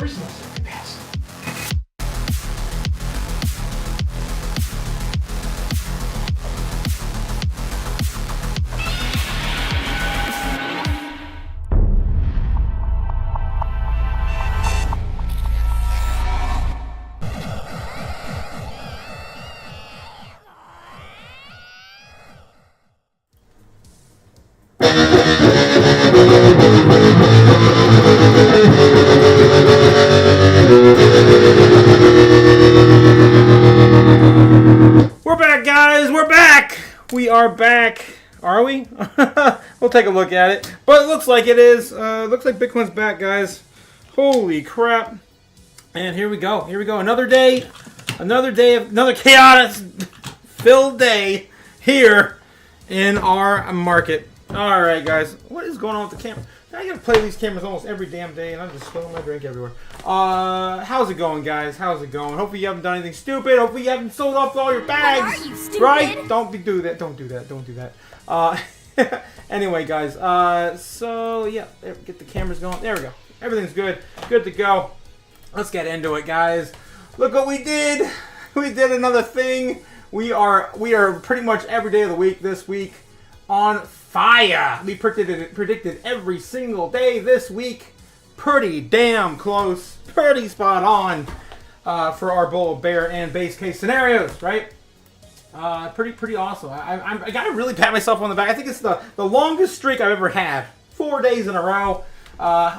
merciless and fast. We're back, guys. We're back. We are back. Are we? We'll take a look at it. But it looks like it is. Looks like Bitcoin's back, guys. Holy crap. And here we go. Here we go. Another day. Another chaos-filled day here in our market. All right, guys. What is going on with the camera? I gotta play these cameras almost every damn day, and I'm just spilling my drink everywhere. How's it going, guys? How's it going? Hopefully you haven't done anything stupid. Hopefully you haven't sold off all your bags. What are you, stupid? Right? Don't do that. Don't do that. Anyway, guys. So yeah, get the cameras going. There we go. Everything's good. Good to go. Let's get into it, guys. Look what we did. We did another thing. We are pretty much every day of the week this week on fire. We predicted every single day this week. Pretty damn close. Pretty spot on for our bull, bear, and base case scenarios, right? Pretty awesome. I gotta really pat myself on the back. I think it's the longest streak I've ever had. 4 days in a row.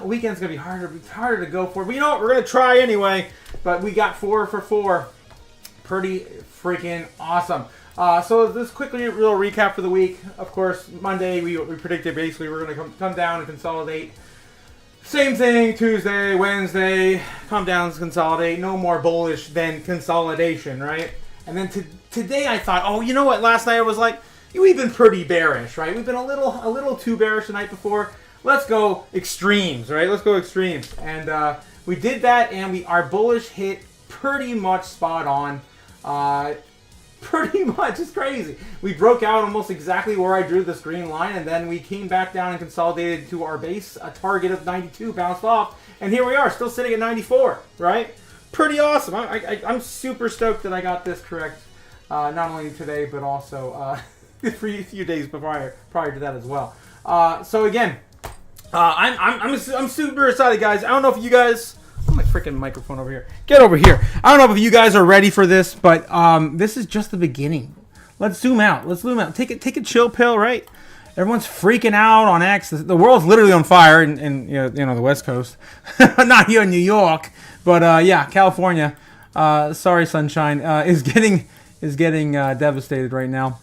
Weekend's gonna be harder to go for. But you know what? We're gonna try anyway. But we got 4 for 4. Pretty freaking awesome. So this quickly real recap for the week. Of course, Monday we predicted basically we're going to come down and consolidate. Same thing Tuesday, Wednesday, come down and consolidate. No more bullish than consolidation, right? And then today I thought, oh, you know what? Last night I was like, we've been pretty bearish, right? We've been a little too bearish the night before. Let's go extremes, right? Let's go extremes. And we did that, and our bullish hit pretty much spot on. Pretty much. It's crazy. We broke out almost exactly where I drew this green line, and then we came back down and consolidated to our base. A target of 92 bounced off, and here we are, still sitting at 94, right? Pretty awesome. I'm super stoked that I got this correct, not only today, but also a few days prior to that as well. So again, I'm super excited, guys. I don't know if you guys... my freaking microphone over here. Get over here. I don't know if you guys are ready for this, but this is just the beginning. Let's zoom out. Take a chill pill, right? Everyone's freaking out on X. The world's literally on fire in the West Coast. Not here in New York, but yeah, California. Sorry, sunshine. Is getting devastated right now,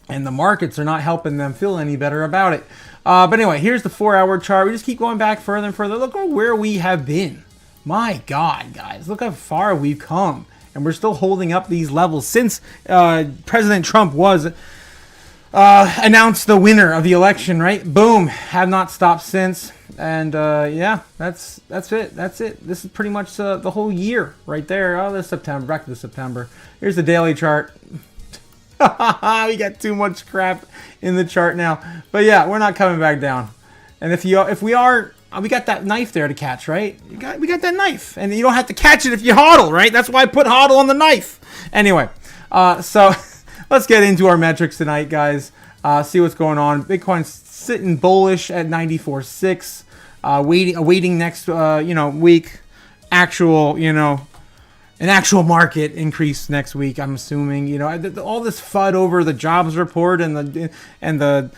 and the markets are not helping them feel any better about it. But anyway, here's the 4-hour chart. We just keep going back further and further. Look at where we have been. My God, guys, look how far we've come. And we're still holding up these levels since President Trump was announced the winner of the election, right? Boom. Have not stopped since. And yeah, that's it. That's it. This is pretty much the whole year right there. Oh, this September. Back to September. Here's the daily chart. We got too much crap in the chart now. But yeah, we're not coming back down. And if we are... we got that knife there to catch, right? We got that knife. And you don't have to catch it if you hodl, right? That's why I put hodl on the knife. Anyway, so let's get into our metrics tonight, guys. See what's going on. Bitcoin's sitting bullish at 94.6. Awaiting next, week. An actual market increase next week, I'm assuming. All this FUD over the jobs report and the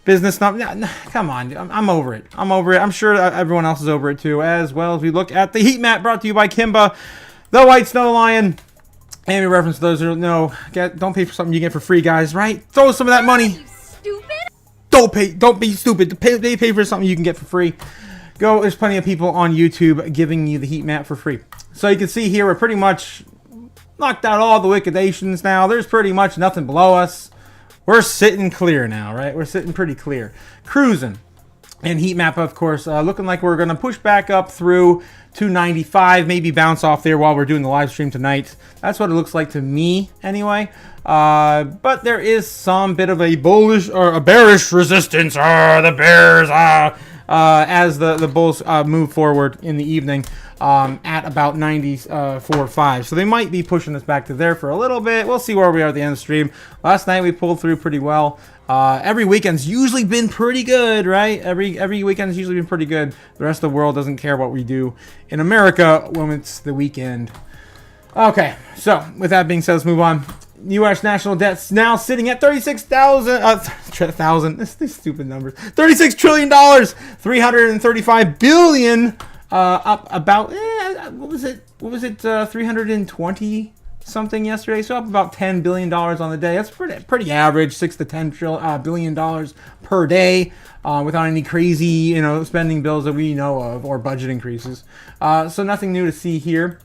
business number. Come on, I'm over it. I'm sure everyone else is over it too. As well as we look at the heat map brought to you by Kimba, the White Snow Lion. And we reference those who don't know. Don't pay for something you get for free, guys. Right? Throw some of that money. You stupid? Don't be stupid. Pay for something you can get for free. There's plenty of people on YouTube giving you the heat map for free. So you can see here we're pretty much knocked out all the liquidations now. There's pretty much nothing below us. We're sitting clear now, right? We're sitting pretty clear. Cruising. And heat map, of course, looking like we're going to push back up through 295, maybe bounce off there while we're doing the live stream tonight. That's what it looks like to me, anyway. But there is some bit of a bullish or a bearish resistance. The bears. as the bulls move forward in the evening at about 94.5. So they might be pushing us back to there for a little bit. We'll see where we are at the end of the stream. Last night we pulled through pretty well. Every weekend's usually been pretty good, right? Every weekend's usually been pretty good. The rest of the world doesn't care what we do in America when it's the weekend. Okay, so with that being said, let's move on. U.S. national debt's now sitting at these stupid numbers. $36 trillion, $335 billion, up about, what was it, 320 something yesterday, so up about $10 billion on the day. That's pretty average, $6 to $10 billion per day, without any crazy, spending bills that we know of or budget increases. So nothing new to see here.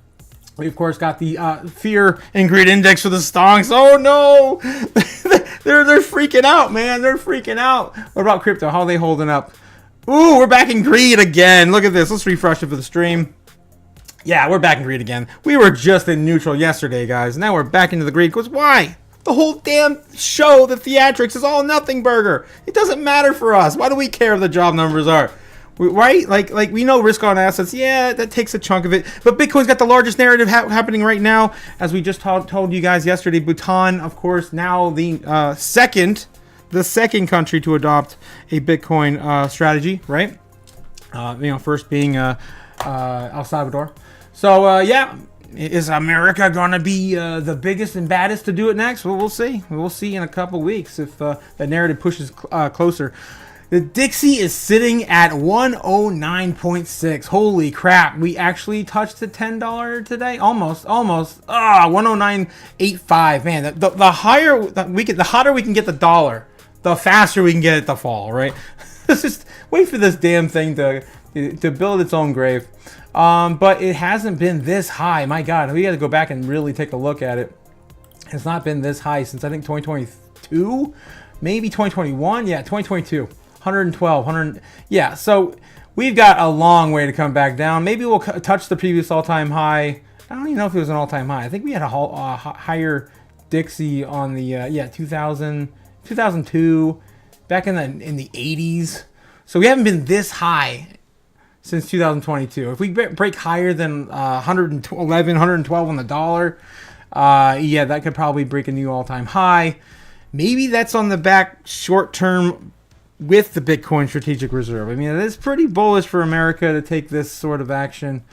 We, of course, got the fear and greed index for the stonks. Oh, no! they're freaking out, man. They're freaking out. What about crypto? How are they holding up? Ooh, we're back in greed again. Look at this. Let's refresh it for the stream. Yeah, we're back in greed again. We were just in neutral yesterday, guys. Now we're back into the greed. Because why? The whole damn show, the theatrics, is all nothing burger. It doesn't matter for us. Why do we care if the job numbers are? Right? Like we know risk on assets. Yeah, that takes a chunk of it. But Bitcoin's got the largest narrative happening right now. As we just told you guys yesterday, Bhutan, of course, now the second country to adopt a Bitcoin strategy, right? First being El Salvador. So, yeah, is America going to be the biggest and baddest to do it next? Well, we'll see. We'll see in a couple weeks if the narrative pushes closer. The Dixie is sitting at 109.6. Holy crap. We actually touched the $10 today. Almost. 109.85. Man, the higher the hotter we can get the dollar, the faster we can get it to fall, right? Let's just wait for this damn thing to build its own grave. But it hasn't been this high. My God, we got to go back and really take a look at it. It's not been this high since I think 2022, maybe 2021. Yeah, 2022. 112. Yeah, so we've got a long way to come back down. Maybe we'll touch the previous all-time high. I don't even know if it was an all-time high. I think we had a higher Dixie on the 2002, back in the 80s. So we haven't been this high since 2022. If we break higher than 112 on the dollar, that could probably break a new all-time high. Maybe that's on the back short-term with the Bitcoin strategic reserve. I mean, it is pretty bullish for America to take this sort of action.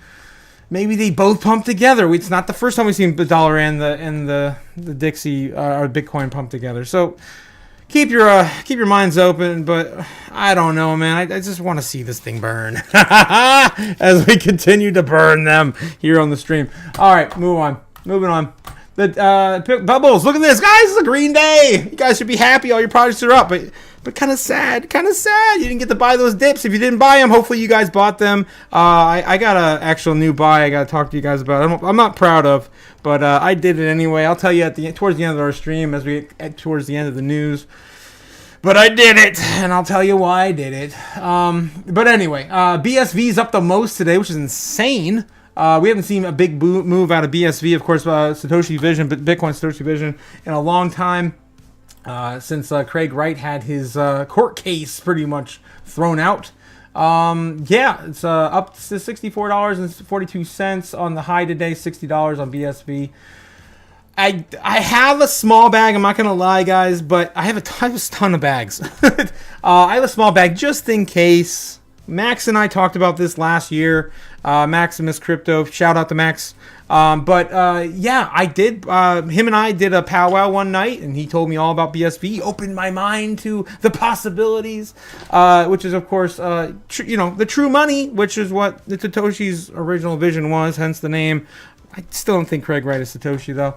Maybe they both pump together. It's not the first time we've seen the dollar and the Dixie or Bitcoin pump together. So keep your minds open. But I don't know, man. I just want to see this thing burn as we continue to burn them here on the stream. All right, moving on. The bubbles. Look at this, guys. It's a green day. You guys should be happy. All your projects are up, but kind of sad. You didn't get to buy those dips. If you didn't buy them, hopefully you guys bought them. I got an actual new buy I got to talk to you guys about. I'm not proud of, but I did it anyway. I'll tell you towards the end of our stream as we get towards the end of the news. But I did it, and I'll tell you why I did it. But anyway, BSV's up the most today, which is insane. We haven't seen a big move out of BSV, of course, Satoshi Vision, but Bitcoin Satoshi Vision in a long time. Since Craig Wright had his court case pretty much thrown out. It's up to $64.42 on the high today, $60 on BSV. I have a small bag, I'm not going to lie, guys, but I have a ton of bags. I have a small bag just in case. Max and I talked about this last year. Maximus Crypto, shout out to Max. I did. Him and I did a powwow one night, and he told me all about BSV. He opened my mind to the possibilities, which is, of course, the true money, which is what the Satoshi's original vision was, hence the name. I still don't think Craig Wright is Satoshi, though.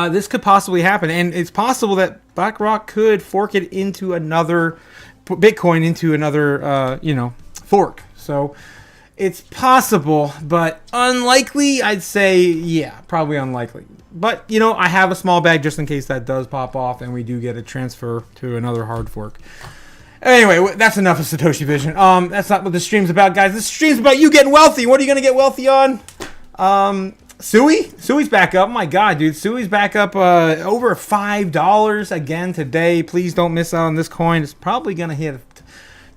This could possibly happen, and it's possible that BlackRock could fork it into another Bitcoin into another, fork. So it's possible, but unlikely, I'd say, yeah, probably unlikely. But, I have a small bag just in case that does pop off and we do get a transfer to another hard fork. Anyway, that's enough of Satoshi Vision. That's not what the stream's about, guys. This stream's about you getting wealthy. What are you going to get wealthy on? Sui's back up. My God, dude. Sui's back up over $5 again today. Please don't miss out on this coin. It's probably going to hit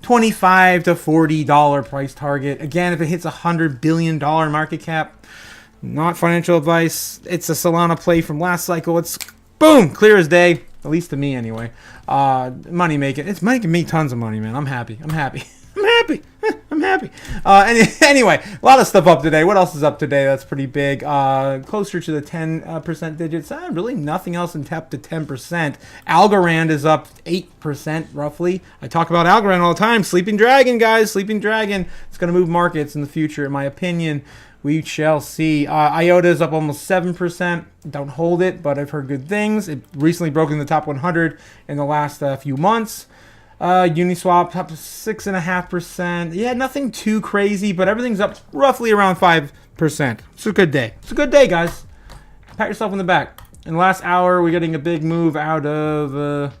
$25 to $40 price target. Again, if it hits $100 billion market cap, not financial advice. It's a Solana play from last cycle. It's boom, clear as day, at least to me anyway. Money making. It's making me tons of money, man. I'm happy. I'm happy. I'm happy. I'm happy. Anyway, a lot of stuff up today. What else is up today? That's pretty big. Closer to the 10% digits. Really nothing else in tap to 10%. Algorand is up 8% roughly. I talk about Algorand all the time. Sleeping Dragon, guys. Sleeping Dragon. It's going to move markets in the future, in my opinion. We shall see. IOTA is up almost 7%. Don't hold it, but I've heard good things. It recently broke in the top 100 in the last few months. Uniswap up 6.5%. Yeah, nothing too crazy, but everything's up roughly around 5%. It's a good day. It's a good day, guys. Pat yourself on the back. In the last hour, we're getting a big move out of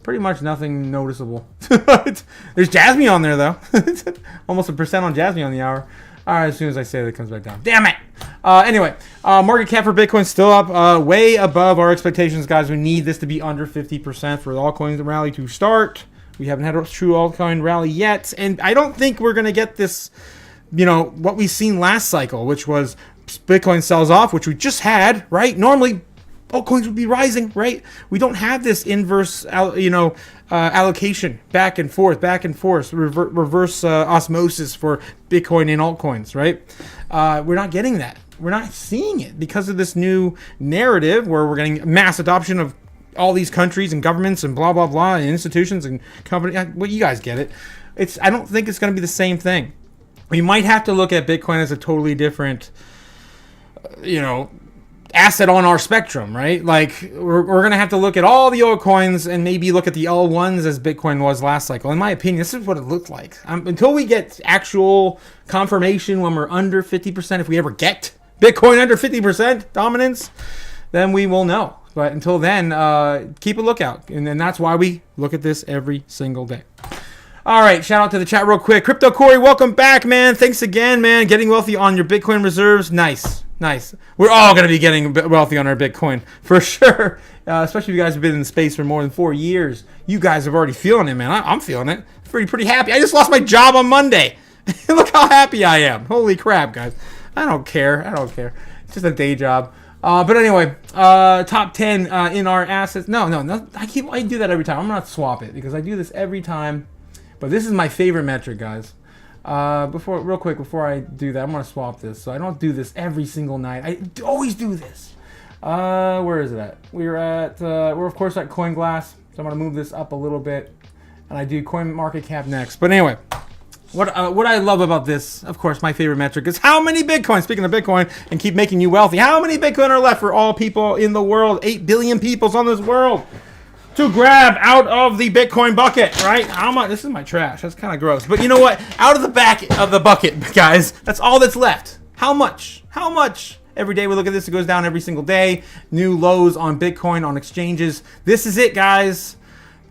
pretty much nothing noticeable. There's Jasmine on there, though. Almost 1% on Jasmine on the hour. All right, as soon as I say that, it comes back down. Damn it! Anyway, market cap for Bitcoin still up, way above our expectations, guys. We need this to be under 50% for the altcoins rally to start. We haven't had a true altcoin rally yet, and I don't think we're going to get this, what we've seen last cycle, which was Bitcoin sells off, which we just had, right? Normally, altcoins would be rising, right? We don't have this inverse, allocation, back and forth, reverse osmosis for Bitcoin and altcoins, right? We're not getting that. We're not seeing it because of this new narrative where we're getting mass adoption of all these countries and governments and blah, blah, blah, and institutions and companies. Well, you guys get it. I don't think it's going to be the same thing. We might have to look at Bitcoin as a totally different, asset on our spectrum, right? Like, we're going to have to look at all the altcoins and maybe look at the L1s as Bitcoin was last cycle. In my opinion, this is what it looked like. Until we get actual confirmation when we're under 50%, if we ever get Bitcoin under 50% dominance, then we will know. But until then, keep a lookout. And then that's why we look at this every single day. All right, shout out to the chat real quick. Crypto Corey, welcome back, man. Thanks again, man. Getting wealthy on your Bitcoin reserves. Nice. We're all going to be getting wealthy on our Bitcoin, for sure. Especially if you guys have been in the space for more than 4 years. You guys have already feeling it, man. I'm feeling it. Pretty happy. I just lost my job on Monday. Look how happy I am. Holy crap, guys. I don't care. It's just a day job. But anyway, top 10 in our assets. No. I do that every time. I'm going to swap it because I do this every time. But this is my favorite metric, guys. Real quick, before I do that, I'm going to swap this. So I don't do this every single night. I always do this. Where is it at? We're of course at CoinGlass. So I'm going to move this up a little bit. And I do coin market cap next. But anyway, what I love about this, of course, my favorite metric is how many Bitcoin, speaking of Bitcoin, and keep making you wealthy, how many Bitcoin are left for all people in the world? 8 billion peoples on this world to grab out of the Bitcoin bucket, right? How much? This is my trash. That's kind of gross. But you know what? Out of the back of the bucket, guys, that's all that's left. How much? Every day we look at this, it goes down every single day. New lows on Bitcoin, on exchanges. This is it, guys.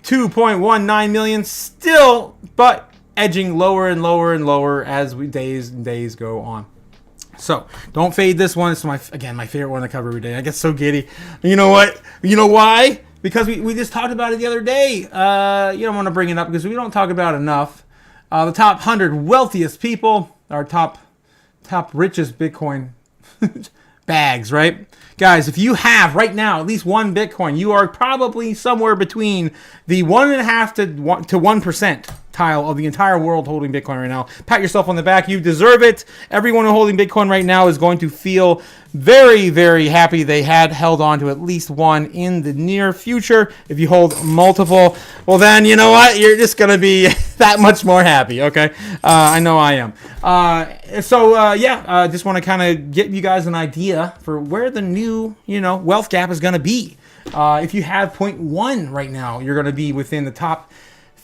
2.19 million still, but edging lower and lower and lower as days and days go on. So don't fade this one. It's my favorite one to cover every day. I get so giddy. You know what? You know why? Because we just talked about it the other day. You don't want to bring it up because we don't talk about it enough. The top 100 wealthiest people, our top richest Bitcoin bags, right? Guys, if you have right now at least one Bitcoin, you are probably somewhere between the 1.5 to 1% tile of the entire world holding Bitcoin right now. Pat yourself on the back. You deserve it. Everyone holding Bitcoin right now is going to feel very, very happy they had held on to at least one in the near future. If you hold multiple, well then, you know what? You're just going to be that much more happy, okay? I know I am. Just want to kind of get you guys an idea for where the new, wealth gap is going to be. If you have 0.1 right now, you're going to be within the top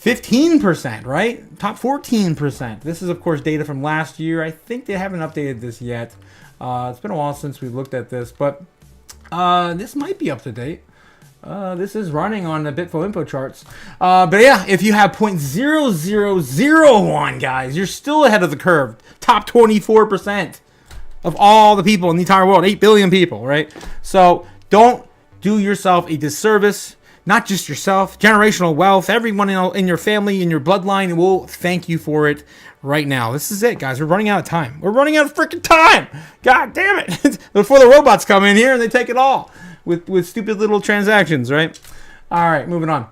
15%, right? Top 14%. This is, of course, data from last year. I think they haven't updated this yet. It's been a while since we looked at this, but this might be up to date. This is running on the Bitfo info charts. But yeah, if you have 0.0001, guys, you're still ahead of the curve. Top 24% of all the people in the entire world. 8 billion people, right? So don't do yourself a disservice. not just yourself, generational wealth, everyone in your family, in your bloodline will thank you for it right now. This is it, guys. We're running out of time. We're running out of freaking time. God damn it. Before the robots come in here and they take it all with stupid little transactions, right? All right, moving on.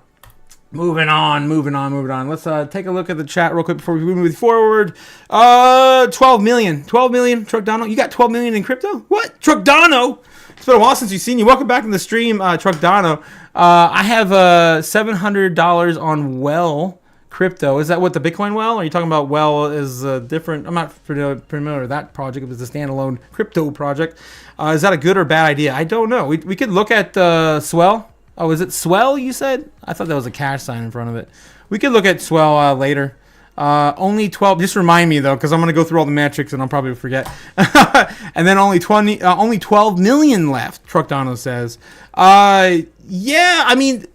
Moving on. Let's take a look at the chat real quick before we move forward. 12 million. 12 million, Truckdano. You got 12 million in crypto? What? Truckdano? It's been a while since you've seen you. Welcome back in the stream, Truckdano. I have $700 on Well Crypto. Is that what the Bitcoin Well? Are you talking about Well is different? I'm not familiar with that project. It was a standalone crypto project. Is that a good or bad idea? I don't know. We could look at Swell. Oh, is it Swell you said? I thought that was a cash sign in front of it. We could look at Swell later. Only 12. Just remind me though, because I'm gonna go through all the metrics and I'll probably forget. And then only 12 million left. Truckdano says. Yeah, I mean.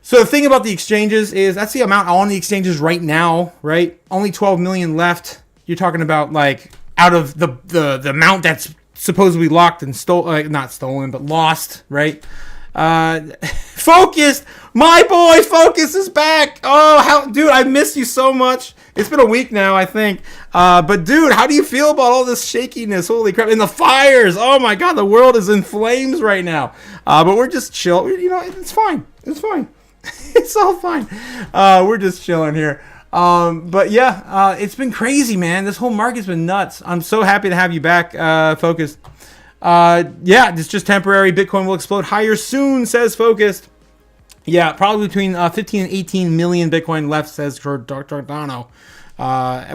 So the thing about the exchanges is that's the amount on the exchanges right now, right? Only 12 million left. You're talking about like out of the amount that's supposedly locked and not stolen, but lost, right? Focus, my boy, Focus is back. Oh, dude, I missed you so much. It's been a week now, I think. But dude, how do you feel about all this shakiness? Holy crap! And the fires. Oh my God, the world is in flames right now. But we're just chill. You know, it's fine. It's fine. It's all fine. We're just chilling here. But yeah, it's been crazy, man. This whole market's been nuts. I'm so happy to have you back, Focus. Yeah, it's just temporary. Bitcoin will explode higher soon, says Focused. Yeah, probably between 15 and 18 million Bitcoin left, says Giordano.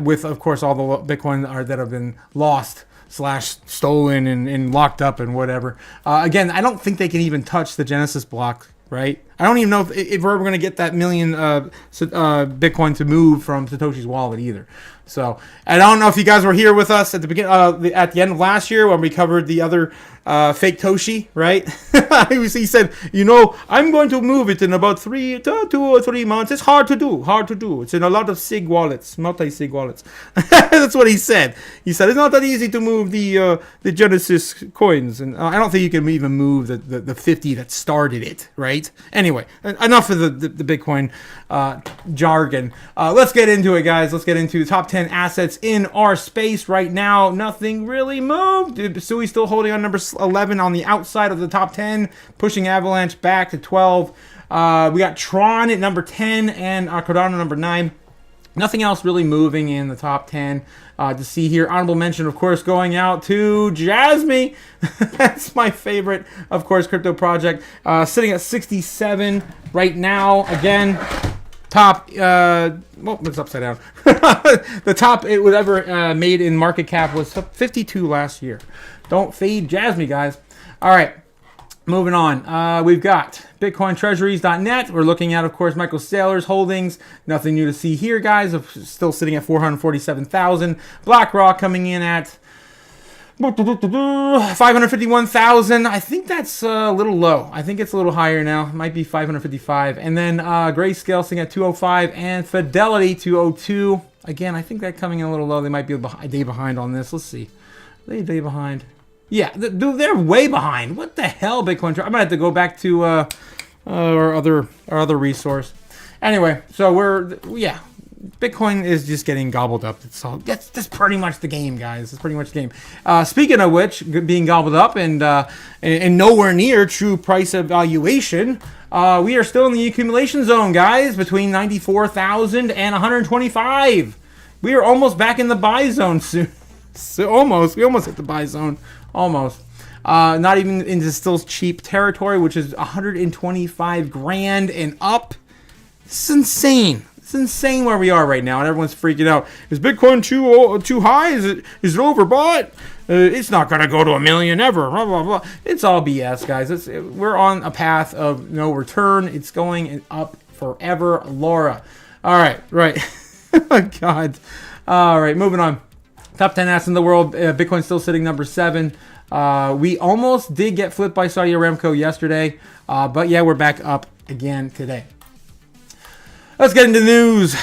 With, of course, all the Bitcoin that have been lost / stolen and locked up and whatever. Again, I don't think they can even touch the Genesis block, right? I don't even know if we're ever going to get that million Bitcoin to move from Satoshi's wallet either. So, I don't know if you guys were here with us at the beginning, at the end of last year when we covered the other fake Toshi, right? He said, you know, I'm going to move it in about 2 or 3 months. It's hard to do. It's in a lot of SIG wallets, multi-SIG wallets. That's what he said. He said it's not that easy to move the Genesis coins, and I don't think you can even move the 50 that started it, right? Anyway, enough of the Bitcoin jargon. Let's get into it, guys. Let's get into the top 10 assets in our space right now. Nothing really moved. Sui's still holding on number 11 on the outside of the top 10, pushing Avalanche back to 12. We got Tron at number 10 and Cardano number 9. Nothing else really moving in the top 10 to see here. Honorable mention, of course, going out to Jasmy. That's my favorite, of course, crypto project. Sitting at 67 right now. Again, top, it's upside down. The top it was ever made in market cap was 52 last year. Don't fade Jasmy, guys. All right. Moving on, we've got BitcoinTreasuries.net. We're looking at, of course, Michael Saylor's holdings. Nothing new to see here, guys. Still sitting at 447,000. BlackRock coming in at 551,000. I think that's a little low. I think it's a little higher now. It might be 555. And then Grayscale sitting at 205 and Fidelity 202. Again, I think that coming in a little low. They might be a day behind on this. Let's see. Are they a day behind? Yeah, dude, they're way behind. What the hell, Bitcoin? I'm gonna have to go back to our other resource. Anyway, so Bitcoin is just getting gobbled up. That's pretty much the game, guys. That's pretty much the game. Speaking of which, being gobbled up and nowhere near true price evaluation, we are still in the accumulation zone, guys, between 94,000 and 125. We are almost back in the buy zone soon. So we almost hit the buy zone. Almost. Not even into still cheap territory, which is 125 grand and up. It's insane. It's insane where we are right now, and everyone's freaking out. Is Bitcoin too high? Is it overbought? It's not gonna go to $1 million ever. Blah blah blah. It's all BS, guys. We're on a path of no return. It's going up forever, Laura. All right. Oh God. All right, moving on. Top 10 assets in the world. Bitcoin still sitting number 7. We almost did get flipped by Saudi Aramco yesterday. But yeah, we're back up again today. Let's get into the news.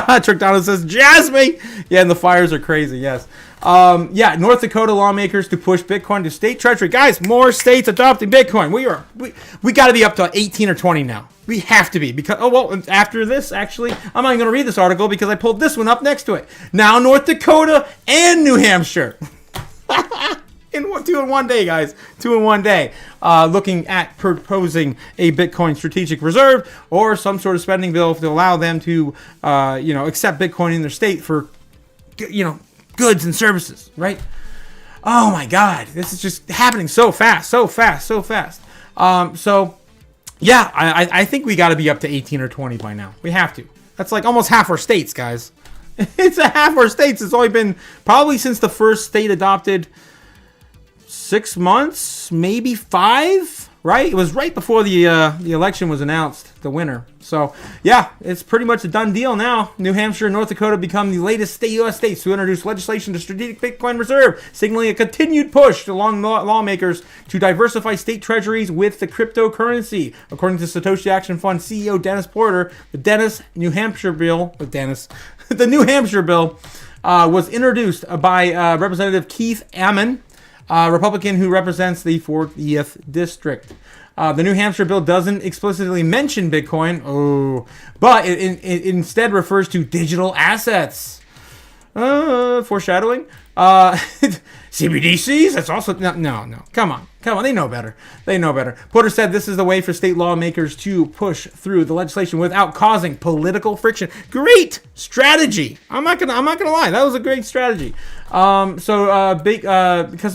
Trickdown says, Jasmine! Yeah, and the fires are crazy, yes. North Dakota lawmakers to push Bitcoin to state treasury. Guys, more states adopting Bitcoin. We got to be up to 18 or 20 now. We have to be. Because after this, actually, I'm not even going to read this article because I pulled this one up next to it. Now North Dakota and New Hampshire. Two in one day, guys. 2 in 1 day. Looking at proposing a Bitcoin strategic reserve or some sort of spending bill to allow them to, accept Bitcoin in their state for, goods and services, right? Oh my God, this is just happening so fast. I think we got to be up to 18 or 20 by now. We have to. That's like almost half our states, guys. It's a half our states. It's only been probably since the first state adopted 6 months, maybe 5, right? It was right before the election was announced, the winner. So, yeah, it's pretty much a done deal now. New Hampshire and North Dakota become the latest U.S. states to introduce legislation to strategic Bitcoin reserve, signaling a continued push along lawmakers to diversify state treasuries with the cryptocurrency. According to Satoshi Action Fund CEO Dennis Porter, the New Hampshire bill was introduced by Representative Keith Ammon, Republican who represents the 40th District. The New Hampshire bill doesn't explicitly mention Bitcoin, but it instead refers to digital assets. Foreshadowing. CBDCs? That's also... No. Come on. They know better. Porter said this is the way for state lawmakers to push through the legislation without causing political friction. Great strategy. I'm not gonna lie. That was a great strategy. Because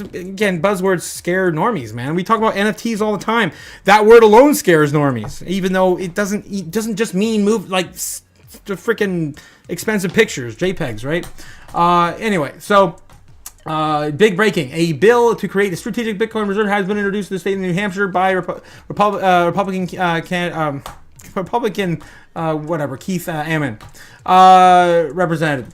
again, buzzwords scare normies, man. We talk about NFTs all the time. That word alone scares normies, even though it doesn't just mean move like the freaking expensive pictures, JPEGs, right? Big breaking. A bill to create a strategic Bitcoin reserve has been introduced to the state of New Hampshire by Republican Keith Ammon, representative.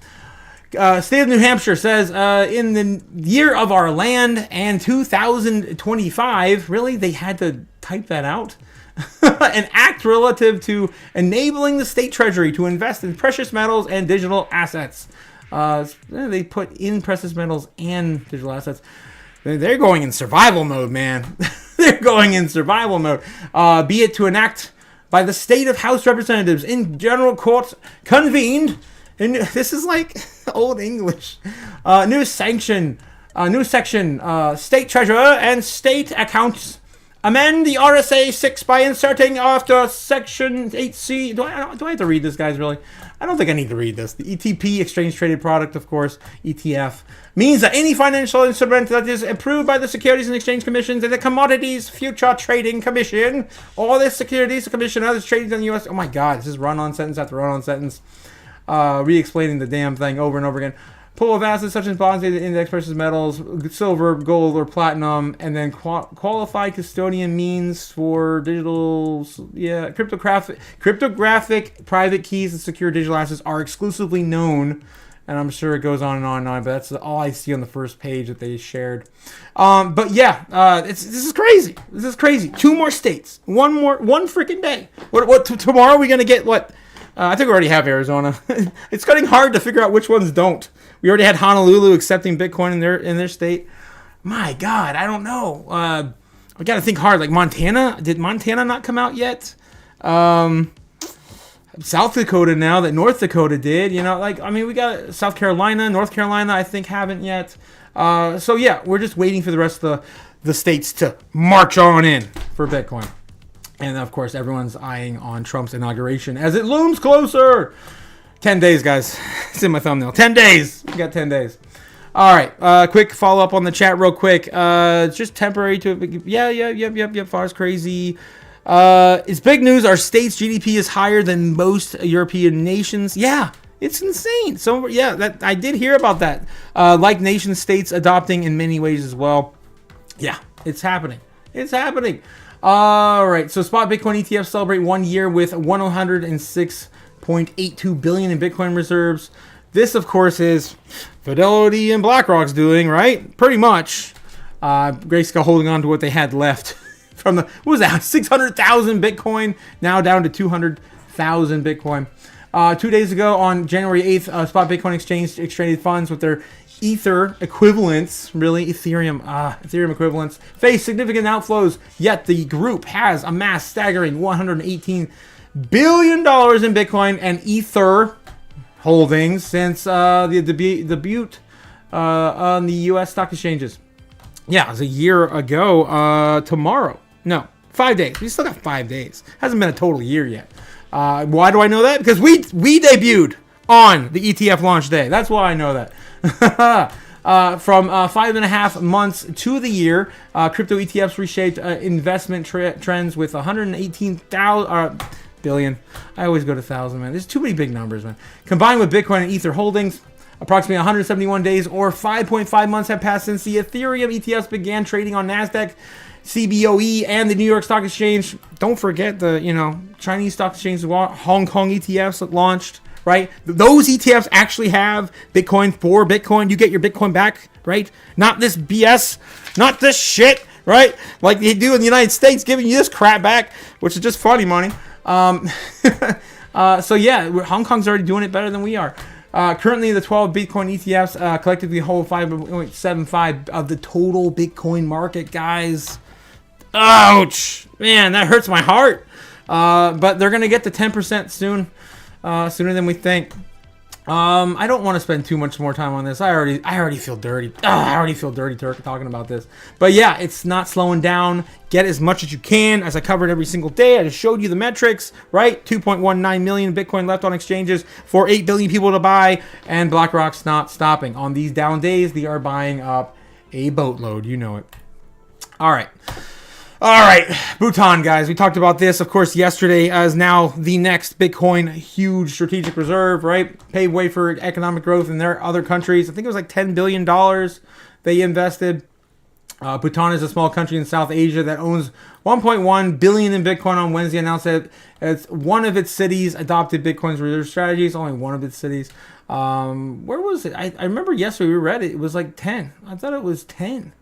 State of New Hampshire says in the year of our land and 2025, really, they had to type that out? An act relative to enabling the state treasury to invest in precious metals and digital assets. They put in precious metals and digital assets. They're going in survival mode, man. They're going in survival mode. Be it to enact by the state of House Representatives in general court convened. And this is like old English. New section, state treasurer and state accounts. Amend the RSA 6 by inserting after section 8C. Do I have to read this, guys, really? I don't think I need to read this. The ETP, Exchange Traded Product, of course, ETF, means that any financial instrument that is approved by the Securities and Exchange Commission and the Commodities Future Trading Commission, or the Securities Commission and others traded in the U.S. Oh, my God. This is run-on sentence after run-on sentence. Re-explaining the damn thing over and over again. Pool of assets such as bonds, data, index, precious metals, silver, gold, or platinum, and then qualified custodian means for digital, cryptographic private keys and secure digital assets are exclusively known. And I'm sure it goes on and on and on, but that's all I see on the first page that they shared. This is crazy. This is crazy. 2 more states. One freaking day. Tomorrow are we going to get what? I think we already have Arizona. It's getting hard to figure out which ones don't. We already had Honolulu accepting Bitcoin in their state. My God, I don't know. We got to think hard. Like Montana, did Montana not come out yet? South Dakota now that North Dakota did. We got South Carolina, North Carolina. I think haven't yet. We're just waiting for the rest of the states to march on in for Bitcoin. And, of course, everyone's eyeing on Trump's inauguration as it looms closer. 10 days, guys. It's in my thumbnail. 10 days. We got 10 days. All right. Quick follow-up on the chat real quick. Just temporary to... Yep. Far's crazy. It's big news. Our state's GDP is higher than most European nations. Yeah. It's insane. I did hear about that. Like nation states adopting in many ways as well. Yeah. It's happening. All right, so spot Bitcoin ETFs celebrate 1 year with 106.82 billion in Bitcoin reserves. This, of course, is Fidelity and BlackRock's doing, right? Pretty much. Grayscale holding on to what they had left from 600,000 Bitcoin, now down to 200,000 Bitcoin. 2 days ago, on January 8th, spot Bitcoin exchange traded funds with their Ether equivalents, really Ethereum equivalents, face significant outflows. Yet the group has amassed staggering $118 billion in Bitcoin and Ether holdings since the debut on the U.S. stock exchanges. Yeah, it was a year ago. Tomorrow, no, 5 days. We still got 5 days. Hasn't been a total year yet. Why do I know that? Because we debuted on the ETF launch day. That's why I know that. From 5.5 months to the year, crypto ETFs reshaped investment trends with 118,000 billion. I always go to 1,000, man. There's too many big numbers, man. Combined with Bitcoin and Ether holdings, approximately 171 days or 5.5 months have passed since the Ethereum ETFs began trading on NASDAQ, CBOE, and the New York Stock Exchange. Don't forget the, Chinese stock exchange, Hong Kong ETFs that launched, right? Those ETFs actually have Bitcoin for Bitcoin. You get your Bitcoin back, right? Not this BS, not this shit, right? Like they do in the United States, giving you this crap back, which is just funny money. So yeah, Hong Kong's already doing it better than we are. Currently, the 12 Bitcoin ETFs collectively hold 5.75 of the total Bitcoin market, guys. Ouch! Man, that hurts my heart. But they're going to get to 10% soon, sooner than we think. I don't want to spend too much more time on this. I already feel dirty. I already feel dirty talking about this. But yeah, it's not slowing down. Get as much as you can. As I covered every single day, I just showed you the metrics, right? 2.19 million Bitcoin left on exchanges for 8 billion people to buy, and BlackRock's not stopping. On these down days, they are buying up a boatload. You know it. All right, Bhutan, guys. We talked about this, of course, yesterday as now the next Bitcoin huge strategic reserve, right? Paved way for economic growth in their other countries. I think it was like $10 billion they invested. Bhutan is a small country in South Asia that owns 1.1 billion in Bitcoin. On Wednesday announced that it's one of its cities adopted Bitcoin's reserve strategy. It's only one of its cities. Where was it? I remember yesterday we read it. It was like 10. I thought it was 10.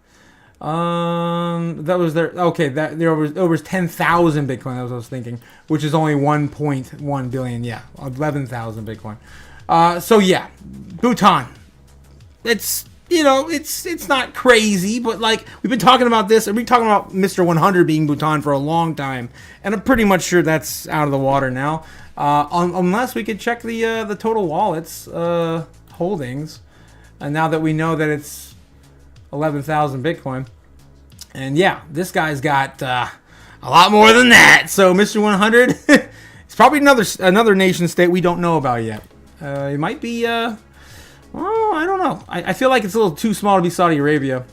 That was there. Okay, that there was 10,000 Bitcoin. That was what I was thinking, which is only 1.1 billion. Yeah, 11,000 Bitcoin. So yeah, Bhutan. It's it's not crazy, but like we've been talking about this, and we've been talking about Mr. 100 being Bhutan for a long time, and I'm pretty much sure that's out of the water now, unless we could check the total wallets holdings, and now that we know that it's 11,000 Bitcoin. And yeah, this guy's got a lot more than that. So Mr. 100, it's probably another nation state we don't know about yet. It might be, I don't know. I feel like it's a little too small to be Saudi Arabia.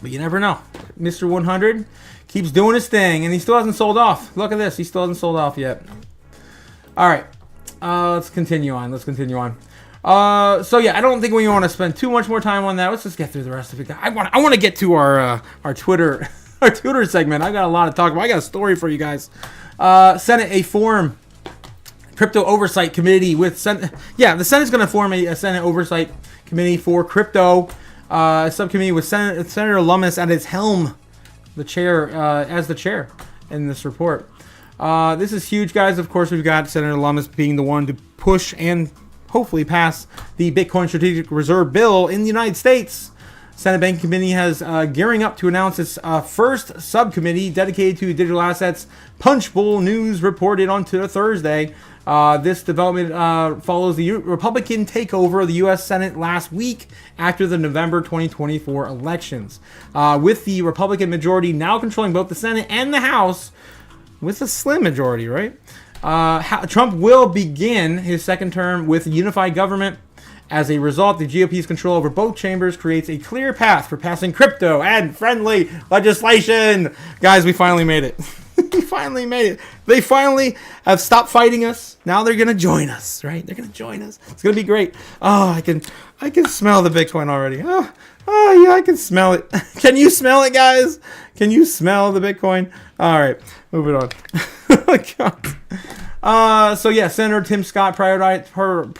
But you never know. Mr. 100 keeps doing his thing, and he still hasn't sold off. Look at this. He still hasn't sold off yet. All right. Let's continue on. So yeah, I don't think we want to spend too much more time on that. Let's just get through the rest of it. I want to get to our Twitter segment. I got a lot to talk about. I got a story for you guys. Senate a form crypto oversight committee with the Senate's going to form a Senate oversight committee for crypto. Subcommittee with Senator Lummis at its helm, the chair as the chair in this report. This is huge, guys. Of course, we've got Senator Lummis being the one to push and hopefully pass the Bitcoin Strategic Reserve Bill in the United States. Senate Banking Committee has gearing up to announce its first subcommittee dedicated to digital assets. Punchbowl News reported on Thursday. This development follows the Republican takeover of the U.S. Senate last week after the November 2024 elections. With the Republican majority now controlling both the Senate and the House, with a slim majority, right? Trump will begin his second term with unified government. As a result, the GOP's control over both chambers creates a clear path for passing crypto and friendly legislation. Guys, we finally made it. We finally made it. They finally have stopped fighting us. Now they're going to join us, right? They're going to join us. It's going to be great. Oh, I can smell the Bitcoin already. Oh, yeah, I can smell it. Can you smell it, guys? Can you smell the Bitcoin? All right, moving on. Oh, God. So yeah, Senator Tim Scott prioritizes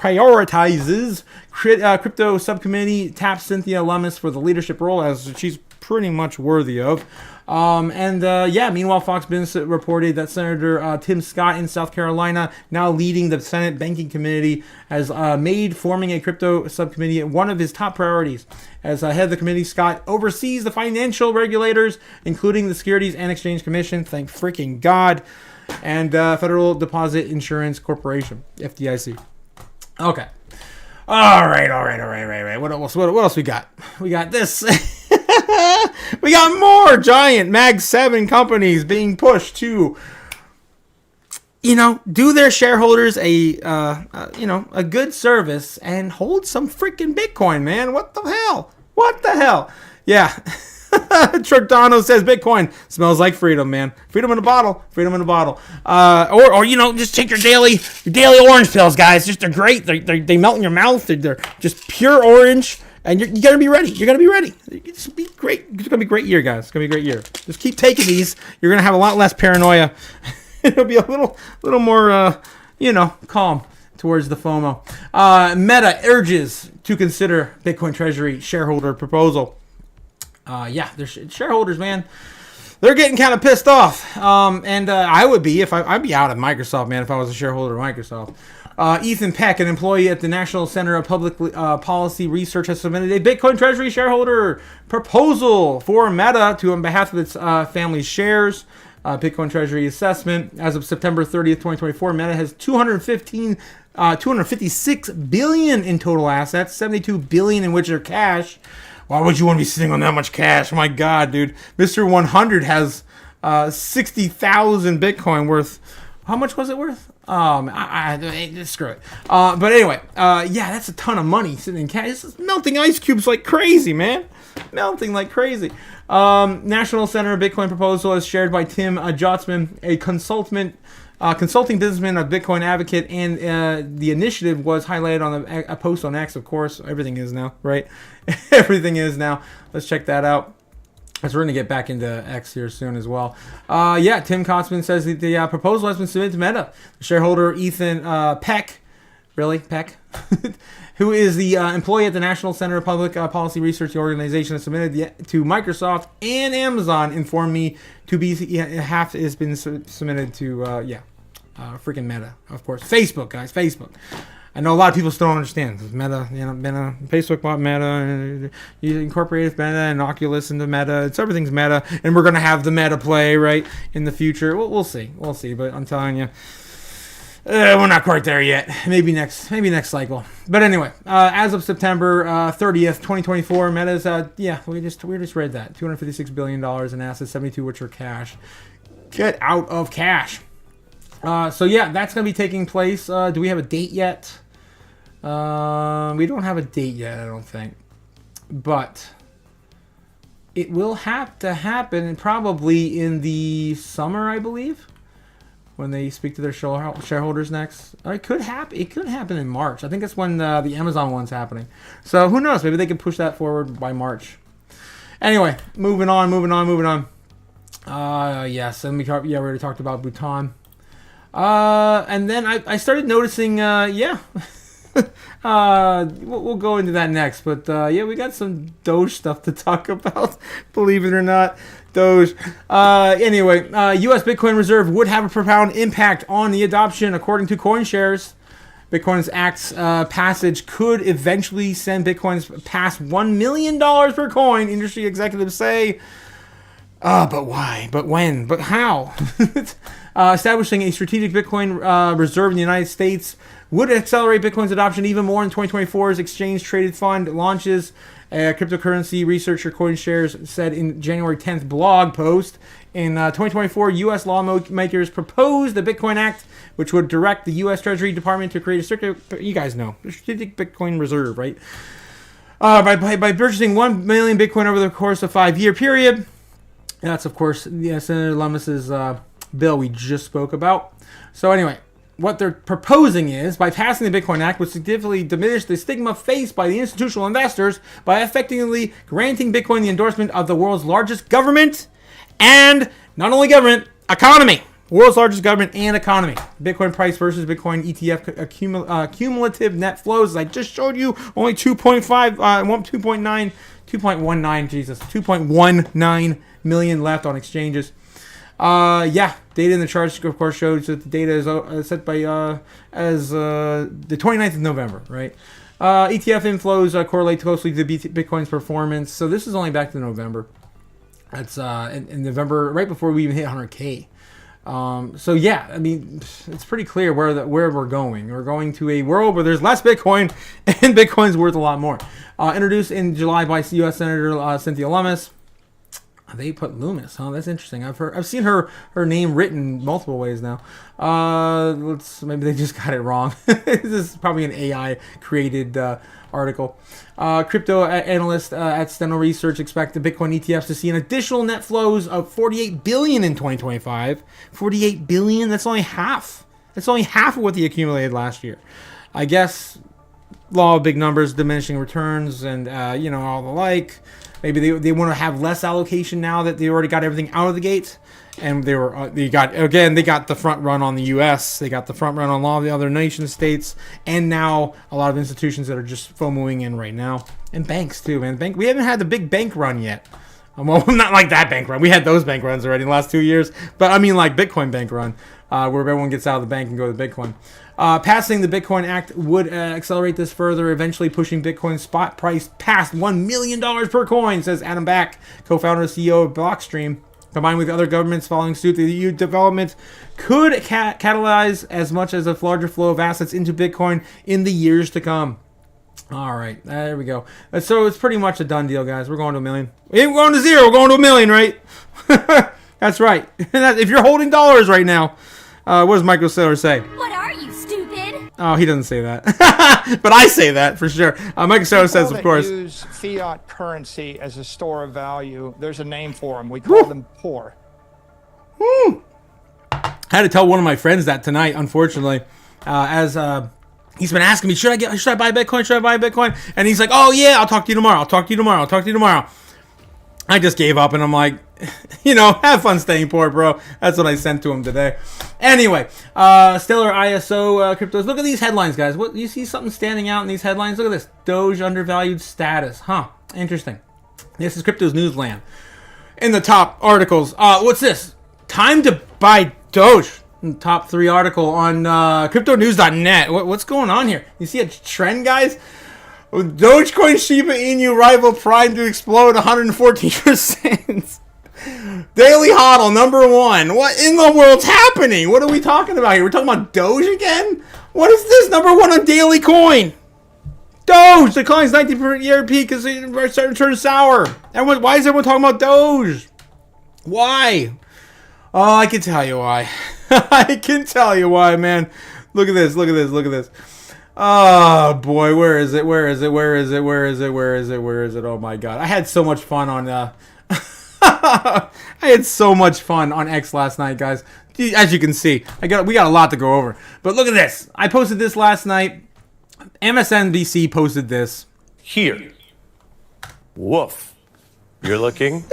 crypto subcommittee, taps Cynthia Lummis for the leadership role, as she's pretty much worthy of. Meanwhile, Fox Business reported that Senator Tim Scott in South Carolina, now leading the Senate Banking Committee, has made forming a crypto subcommittee one of his top priorities. As head of the committee, Scott oversees the financial regulators, including the Securities and Exchange Commission, thank freaking God, and Federal Deposit Insurance Corporation, FDIC. Okay. All right. What else we got? We got this. We got more giant Mag 7 companies being pushed to, do their shareholders a good service and hold some freaking Bitcoin, man. What the hell? Yeah. Trotano says Bitcoin smells like freedom, man. Freedom in a bottle. Or just take your daily orange pills, guys. Just they're great. They melt in your mouth. They're just pure orange. And you're gonna be ready. It's gonna be great. It's gonna be a great year, guys. It's gonna be a great year. Just keep taking these. You're gonna have a lot less paranoia. It'll be a little more, calm towards the FOMO. Meta urges to consider Bitcoin Treasury shareholder proposal. Their shareholders, man, they're getting kind of pissed off. I would be I'd be out of Microsoft, man, if I was a shareholder of Microsoft. Ethan Peck, an employee at the National Center of Public Policy Research, has submitted a Bitcoin Treasury shareholder proposal for Meta on behalf of its family's shares. Bitcoin Treasury assessment. As of September 30th, 2024, Meta has 256 billion in total assets, 72 billion in which are cash. Why would you want to be sitting on that much cash? My God, dude. Mr. 100 has 60,000 Bitcoin worth. How much was it worth? Screw it. But anyway, that's a ton of money sitting in cash. This is melting ice cubes like crazy, man. Melting like crazy. National Center of Bitcoin proposal is shared by Tim Jotzman, a consulting businessman, a Bitcoin advocate, and the initiative was highlighted on a post on X, of course. Everything is now, right? Everything is now. Let's check that out. As we're going to get back into X here soon as well. Tim Kotzman says that the proposal has been submitted to Meta. The shareholder Ethan Peck, who is the employee at the National Center of Public Policy Research organization, has submitted to Microsoft and Amazon, informed me to be half has been submitted to freaking Meta, of course. Facebook, guys, Facebook. I know a lot of people still don't understand. Meta, Facebook bought Meta, you incorporated Meta and Oculus into Meta. Everything's Meta, and we're gonna have the Meta play right in the future. We'll see. But I'm telling you, we're not quite there yet. Maybe next cycle. But anyway, as of September 30th, 2024, Meta's we just read that $256 billion in assets, 72 which are cash. Get out of cash. That's gonna be taking place. Do we have a date yet? We don't have a date yet, I don't think. But it will have to happen probably in the summer, I believe, when they speak to their shareholders next. Or it could happen in March. I think that's when the Amazon one's happening. So who knows? Maybe they can push that forward by March. Anyway, moving on. Yes, and we already talked about Bhutan. And then I started noticing, we'll go into that next, but we got some Doge stuff to talk about, believe it or not. Doge. Anyway, U.S. Bitcoin Reserve would have a profound impact on the adoption, according to CoinShares. Bitcoin's Act's passage could eventually send Bitcoins past $1 million per coin, industry executives say. But why? But when? But how? Establishing a strategic Bitcoin reserve in the United States would accelerate Bitcoin's adoption even more in 2024's exchange-traded fund launches. Cryptocurrency researcher CoinShares said in January 10th blog post. In 2024, U.S. lawmakers proposed the Bitcoin Act, which would direct the U.S. Treasury Department to create a strategic Bitcoin reserve, right? By purchasing 1 million Bitcoin over the course of a 5-year period. That's, of course, Senator Lummis's bill we just spoke about. So anyway, what they're proposing is, by passing the Bitcoin Act, would significantly diminish the stigma faced by the institutional investors by effectively granting Bitcoin the endorsement of the world's largest government and not only government, economy. World's largest government and economy. Bitcoin price versus Bitcoin ETF cumulative net flows, as I just showed you, only 2.9 2.19 million left on exchanges. Data in the charts, of course, shows that the data is set by as the 29th of November, right? ETF inflows correlate closely to Bitcoin's performance. So this is only back to November. That's in November, right before we even hit 100K. So yeah, I mean, it's pretty clear where we're going. We're going to a world where there's less Bitcoin and Bitcoin's worth a lot more. Introduced in July by U.S. Senator Cynthia Lummis. They put Loomis, huh? That's interesting. I've seen her name written multiple ways now. Maybe they just got it wrong. This is probably an AI created article. Crypto analysts at Steno Research expect the Bitcoin ETFs to see an additional net flows of 48 billion in 2025. 48 billion. That's only half. That's only half of what they accumulated last year. I guess law of big numbers, diminishing returns, and all the like. Maybe they want to have less allocation now that they already got everything out of the gate, and they got the front run on the U.S. They got the front run on a lot of the other nation states, and now a lot of institutions that are just FOMOing in right now, and banks too, man. We haven't had the big bank run yet. Well, not like that bank run. We had those bank runs already in the last 2 years, but I mean like Bitcoin bank run, where everyone gets out of the bank and go to Bitcoin. Passing the Bitcoin Act would accelerate this further, eventually pushing Bitcoin's spot price past $1 million per coin, says Adam Back, co-founder and CEO of Blockstream. Combined with other governments following suit, the EU development could catalyze as much as a larger flow of assets into Bitcoin in the years to come. All right, there we go. So it's pretty much a done deal, guys. We're going to $1 million. We ain't going to zero. We're going to $1 million, right? That's right. If you're holding dollars right now, what does Michael Saylor say? What are you, stupid? Oh, he doesn't say that. But I say that for sure. Michael Saylor says, of course. People that use fiat currency as a store of value, there's a name for them. We call them poor. I had to tell one of my friends that tonight, unfortunately, as he's been asking me, should I buy Bitcoin? Should I buy Bitcoin? And he's like, oh yeah, I'll talk to you tomorrow. I just gave up, and I'm like, have fun staying poor, bro. That's what I sent to him today. Anyway, Stellar ISO cryptos. Look at these headlines, guys. What you see something standing out in these headlines? Look at this. Doge undervalued status. Huh. Interesting. This is Crypto's Newsland. In the top articles, what's this? Time to buy Doge. Top 3 article on cryptonews.net. What's going on here? You see a trend, guys? Dogecoin Shiba Inu rival primed to explode 114%. Daily Hodl, number 1. What in the world's happening? What are we talking about here? We're talking about Doge again? What is this? Number 1 on Daily Coin. Doge declines 19% year peak because it's starting to turn sour. Why is everyone talking about Doge? Why? Oh, I can tell you why. I can tell you why, man. Look at this. Oh boy, where is it? Oh my god. I had so much fun on X last night, guys. As you can see, we got a lot to go over. But look at this. I posted this last night. MSNBC posted this. Here. Woof. You're looking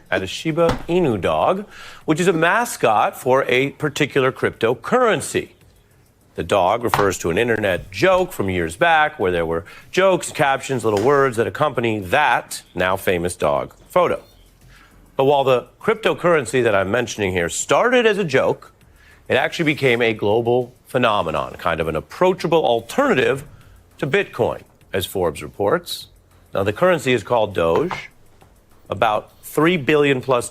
at a Shiba Inu dog, which is a mascot for a particular cryptocurrency. The dog refers to an internet joke from years back where there were jokes, captions, little words that accompany that now famous dog photo. But while the cryptocurrency that I'm mentioning here started as a joke, it actually became a global phenomenon, kind of an approachable alternative to Bitcoin, as Forbes reports. Now, the currency is called Doge. About $3 billion plus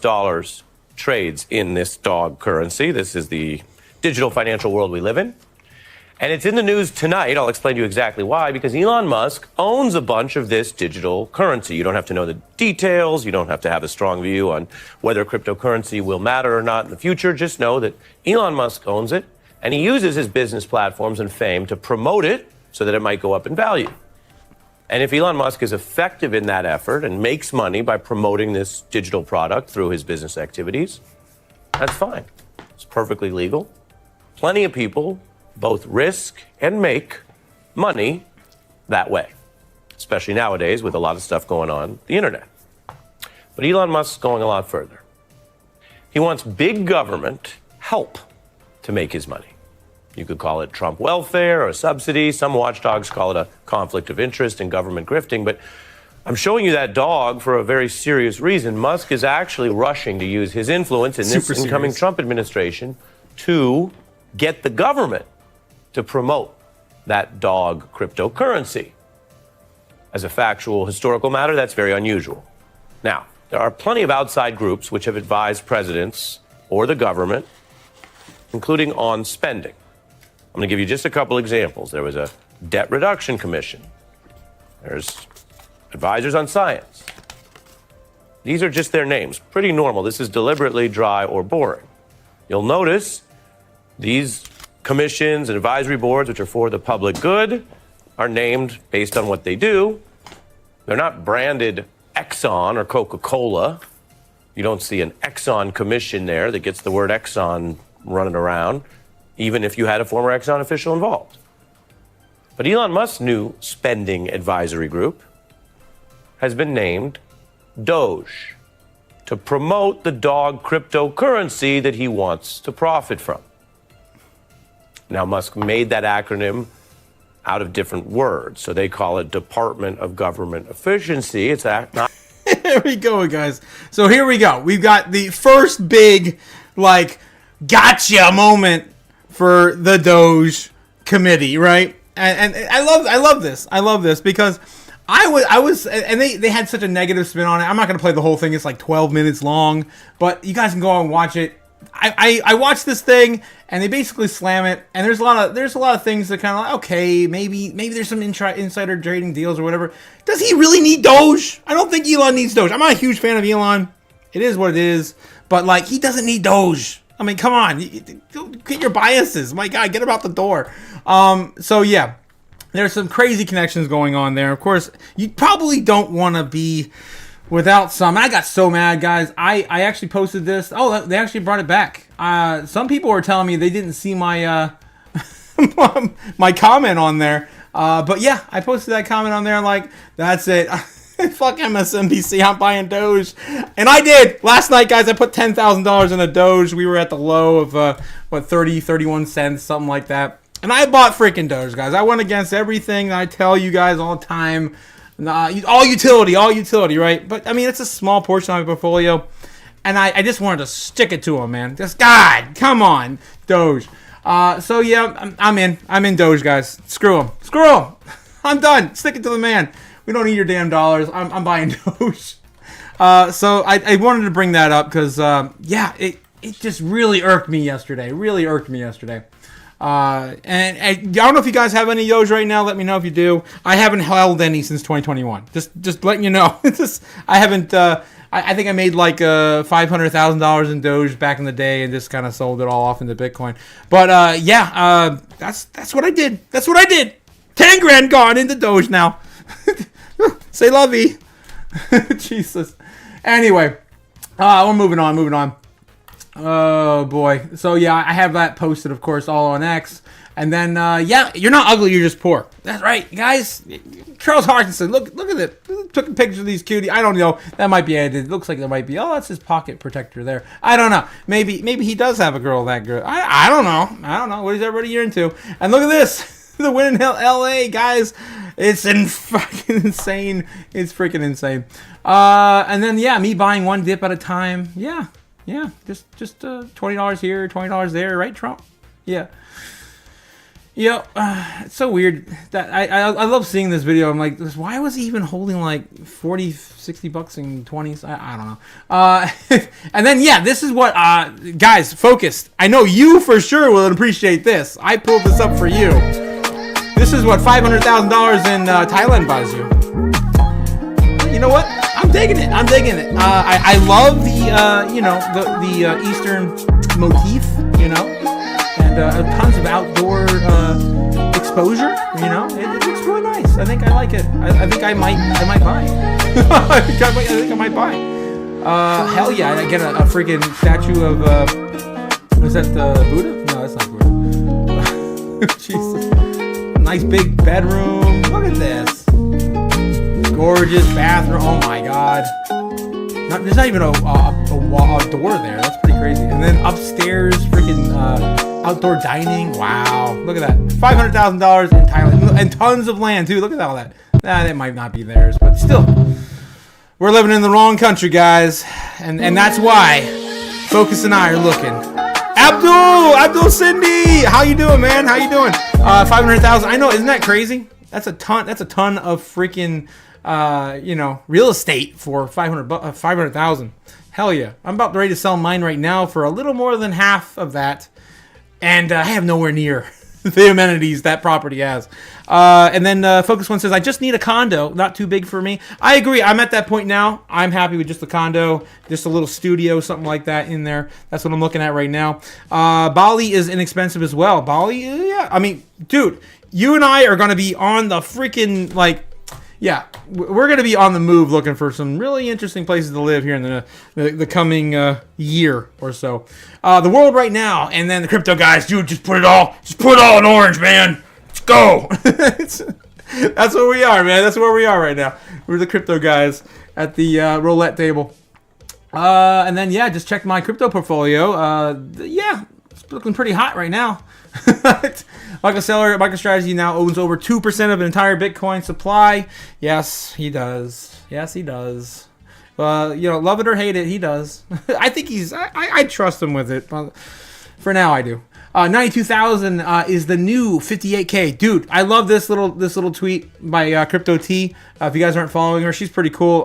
trades in this dog currency. This is the digital financial world we live in. And it's in the news tonight. I'll explain to you exactly why, because Elon Musk owns a bunch of this digital currency. You don't have to know the details. You don't have to have a strong view on whether cryptocurrency will matter or not in the future. Just know that Elon Musk owns it, and he uses his business platforms and fame to promote it so that it might go up in value. And if Elon Musk is effective in that effort and makes money by promoting this digital product through his business activities, that's fine. It's perfectly legal. Plenty of people both risk and make money that way, especially nowadays with a lot of stuff going on the internet. But Elon Musk's going a lot further. He wants big government help to make his money. You could call it Trump welfare or a subsidy. Some watchdogs call it a conflict of interest in government grifting. But I'm showing you that dog for a very serious reason. Musk is actually rushing to use his influence in this incoming Trump administration to get the government to promote that dog cryptocurrency. As a factual historical matter, that's very unusual. Now, there are plenty of outside groups which have advised presidents or the government, including on spending. I'm going to give you just a couple examples. There was a debt reduction commission. There's advisors on science. These are just their names. Pretty normal. This is deliberately dry or boring. You'll notice these commissions and advisory boards, which are for the public good, are named based on what they do. They're not branded Exxon or Coca-Cola. You don't see an Exxon commission there that gets the word Exxon running around, even if you had a former Exxon official involved. But Elon Musk's new spending advisory group has been named Doge to promote the dog cryptocurrency that he wants to profit from. Now, Musk made that acronym out of different words, so they call it Department of Government Efficiency. It's not. There we go, guys. So here we go. We've got the first big, gotcha moment for the Doge committee, right? And I love this. I love this because I was, and they had such a negative spin on it. I'm not going to play the whole thing. It's like 12 minutes long, but you guys can go and watch it. I watched this thing, and they basically slam it. And there's a lot of things that kind of okay, maybe there's some insider trading deals or whatever. Does he really need Doge? I don't think Elon needs Doge. I'm not a huge fan of Elon. It is what it is, but he doesn't need Doge. I mean, come on, get your biases. My God, get him out the door. So yeah, there's some crazy connections going on there. Of course, you probably don't want to be without some. I got so mad, guys. I actually posted this. Oh, they actually brought it back. Some people were telling me they didn't see my my comment on there. But yeah, I posted that comment on there. That's it. Fuck MSNBC. I'm buying Doge, and I did last night, guys. I put $10,000 in a Doge. We were at the low of 31 cents, something like that. And I bought freaking Doge, guys. I went against everything that I tell you guys all the time. All utility, right? But I mean, it's a small portion of my portfolio, and I just wanted to stick it to him, man. Just God, come on, Doge. So yeah, I'm in Doge, guys. Screw him. I'm done. Stick it to the man. We don't need your damn dollars. I'm buying Doge. So I wanted to bring that up because yeah, it just really irked me yesterday. And I don't know if you guys have any Doge right now. Let me know if you do. I haven't held any since 2021. Just letting you know. I haven't. I think I made $500,000 in Doge back in the day, and just kind of sold it all off into Bitcoin. But yeah, that's what I did. 10 grand gone into Doge now. Say la vie. Jesus. Anyway, we're moving on. Oh boy. So yeah, I have that posted, of course, all on X. And then yeah, you're not ugly, you're just poor. That's right, guys. Charles Harkinson, look at it. Took a picture of these cutie. I don't know. That might be edited. It looks like there might be. Oh, that's his pocket protector there. I don't know. Maybe he does have a girl that good. I don't know. What is everybody into? And look at this. The win in LA, guys. It's fucking insane. It's freaking insane. And then yeah, me buying one dip at a time. Yeah. Just $20 here, $20 there, right, Trump? Yeah. It's so weird that I love seeing this video. I'm like, why was he even holding $40, $60 in 20s? I don't know. And then yeah, this is what guys, focused. I know you for sure will appreciate this. I pulled this up for you. This is what $500,000 in Thailand buys you. You know what? I'm digging it. I love the Eastern motif, and tons of outdoor exposure. It looks really nice. I think I like it. I think I might buy. I think I might buy. Hell yeah! I get a freaking statue of was that the Buddha? No, that's not Buddha. Jesus. Nice big bedroom. Look at this. Gorgeous bathroom. Oh my God. There's not even a door there. That's pretty crazy. And then upstairs, freaking outdoor dining. Wow. Look at that. $500,000 in Thailand. And tons of land, too. Look at all that. That might not be theirs, but still. We're living in the wrong country, guys. And that's why Focus and I are looking. Abdul Cindy! How you doing, man? How you doing? 500,000. I know, isn't that crazy? That's a ton of freaking, real estate for 500,000. Hell yeah. I'm about ready to sell mine right now for a little more than half of that. And I have nowhere near the amenities that property has. And then Focus One says, I just need a condo, not too big for me. I agree. I'm at that point now. I'm happy with just a condo, just a little studio, something like that in there. That's what I'm looking at right now. Bali is inexpensive as well. Bali, yeah. I mean, dude, you and I are going to be on the freaking, we're going to be on the move looking for some really interesting places to live here in the coming year or so. The world right now, and then the crypto guys, dude, just put it all in orange, man. Let's go. That's where we are, man. That's where we are right now. We're the crypto guys at the roulette table. And then, just check my crypto portfolio. It's looking pretty hot right now. MicroStrategy now owns over 2% of an entire Bitcoin supply. Yes, he does. Love it or hate it, he does. I think I trust him with it. But for now, I do. 92,000 is the new 58K. Dude, I love this little tweet by Crypto T. If you guys aren't following her, she's pretty cool.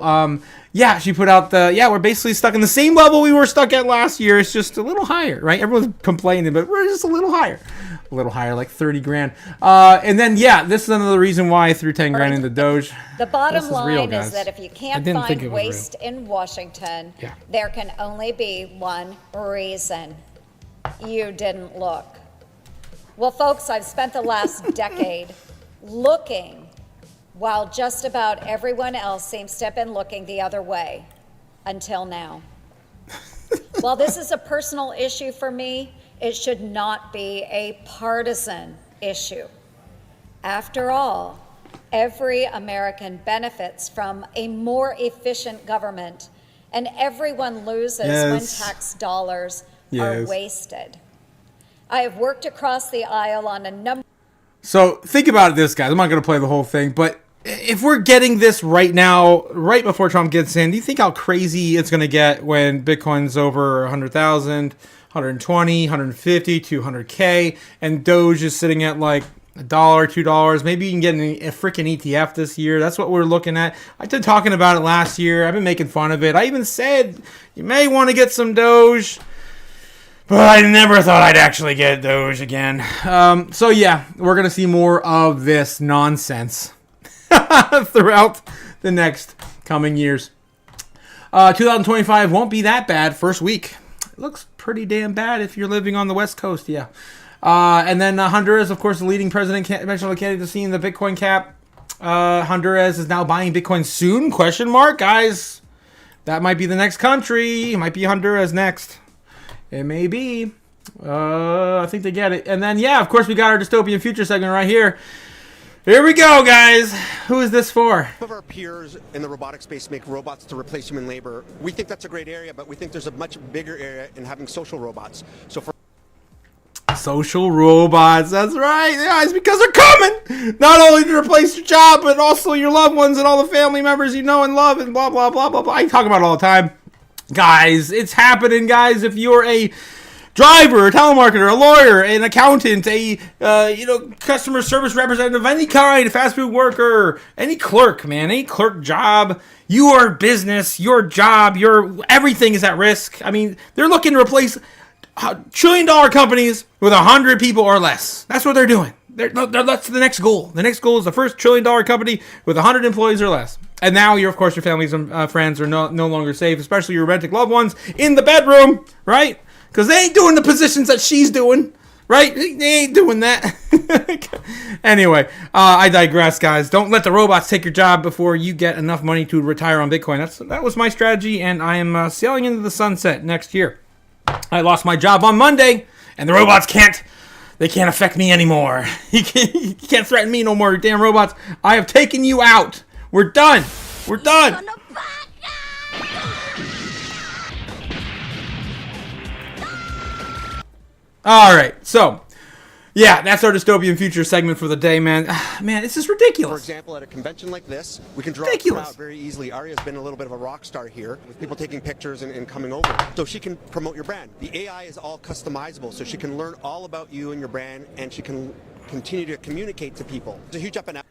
She put out we're basically stuck in the same level we were stuck at last year. It's just a little higher, right? Everyone's complaining, but we're just a little higher. A little higher, like 30 grand. And then, this is another reason why I threw 10 grand into Doge. The bottom line real, is that if you can't find waste in Washington, there can only be one reason. You didn't look. Well, folks, I've spent the last decade looking while just about everyone else seems to have been looking the other way until now. While this is a personal issue for me, it should not be a partisan issue. After all, every American benefits from a more efficient government, and everyone loses when tax dollars are wasted. I have worked across the aisle on a number. So think about this, guys. I'm not going to play the whole thing, but if we're getting this right now, right before Trump gets in, do you think how crazy it's going to get when Bitcoin's over 100,000, 120, 150, 200K, and Doge is sitting at like $1, $2? Maybe you can get a freaking ETF this year. That's what we're looking at. I've been talking about it last year. I've been making fun of it. I even said you may want to get some Doge. But I never thought I'd actually get Doge again. We're going to see more of this nonsense throughout the next coming years. 2025 won't be that bad first week. It looks pretty damn bad if you're living on the West Coast, and then Honduras, of course, the leading presidential candidate to see in the Bitcoin cap. Honduras is now buying Bitcoin soon? ? Guys, that might be the next country. It might be Honduras next. It may be. I think they get it. And then, of course, we got our dystopian future segment right here. Here we go, guys. Who is this for? Some of our peers in the robotic space make robots to replace human labor. We think that's a great area, but we think there's a much bigger area in having social robots. Social robots, that's right. Yeah, it's because they're coming. Not only to replace your job, but also your loved ones and all the family members you know and love and blah, blah, blah, blah, blah. I talk about it all the time. Guys, it's happening, guys. If you're a driver, a telemarketer, a lawyer, an accountant, a customer service representative of any kind, a fast food worker, any clerk, man, any clerk job, your business, your job, your everything is at risk. I mean, they're looking to replace $1 trillion companies with 100 people or less. That's what they're doing. That's the next goal. The next goal is the first $1 trillion company with 100 employees or less. And now, your families and friends are no longer safe, especially your romantic loved ones in the bedroom, right? Because they ain't doing the positions that she's doing, right? They ain't doing that. Anyway, I digress, guys. Don't let the robots take your job before you get enough money to retire on Bitcoin. That was my strategy, and I am sailing into the sunset next year. I lost my job on Monday, and the robots can't affect me anymore. You can't threaten me no more, you damn robots. I have taken you out. We're done. All right. So, Yeah, that's our dystopian future segment for the day, man. Man, this is ridiculous. For example, at a convention like this, we can draw a crowd very easily. Aria's been a little bit of a rock star here, with people taking pictures and coming over. So she can promote your brand. The AI is all customizable, so she can learn all about you and your brand, and she can continue to communicate to people. It's a huge up and out.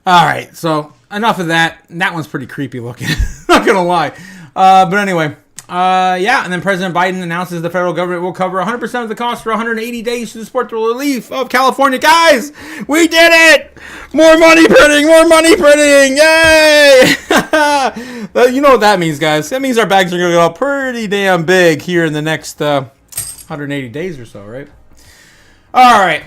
All right, so enough of that. That one's pretty creepy looking. Not gonna lie. But anyway, yeah. And then President Biden announces the federal government will cover 100% of the cost for 180 days to support the relief of California. Guys, we did it! More money printing! More money printing! Yay! You know what that means, guys? That means our bags are gonna go pretty damn big here in the next 180 days or so, right? All right.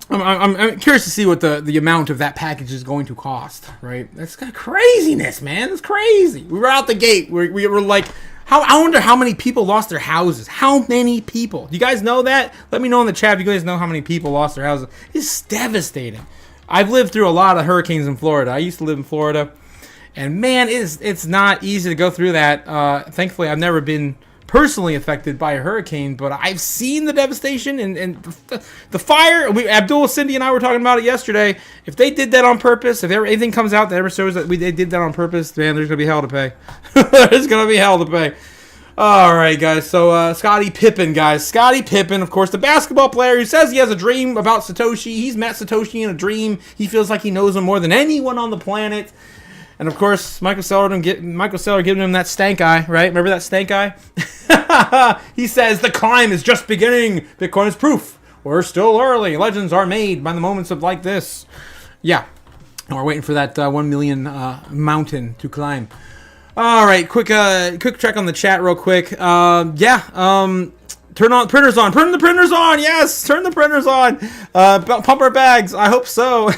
I'm curious to see what the amount of that package is going to cost, right? That's kind of craziness, man. That's crazy. We were out the gate. We were like, I wonder how many people lost their houses. How many people? Do you guys know that? Let me know in the chat if you guys know how many people lost their houses. It's devastating. I've lived through a lot of hurricanes in Florida. I used to live in Florida. And, man, it's not easy to go through that. Thankfully, I've never been personally affected by a hurricane, but I've seen the devastation and the fire. Abdul, Cindy, and I were talking about it yesterday. If they did that on purpose, if anything comes out that ever shows that they did that on purpose, man, there's gonna be hell to pay. There's gonna be hell to pay. All right, guys. So Scottie Pippen, guys. Scottie Pippen, of course, the basketball player who says he has a dream about Satoshi. He's met Satoshi in a dream. He feels like he knows him more than anyone on the planet. And, of course, Michael Saylor giving him that stank eye, right? Remember that stank eye? He says, the climb is just beginning. Bitcoin is proof. We're still early. Legends are made by the moments of like this. Yeah. And we're waiting for that 1 million mountain to climb. All right. Quick check on the chat real quick. Turn on printers on. Turn the printers on. Yes, turn the printers on. Pump our bags. I hope so.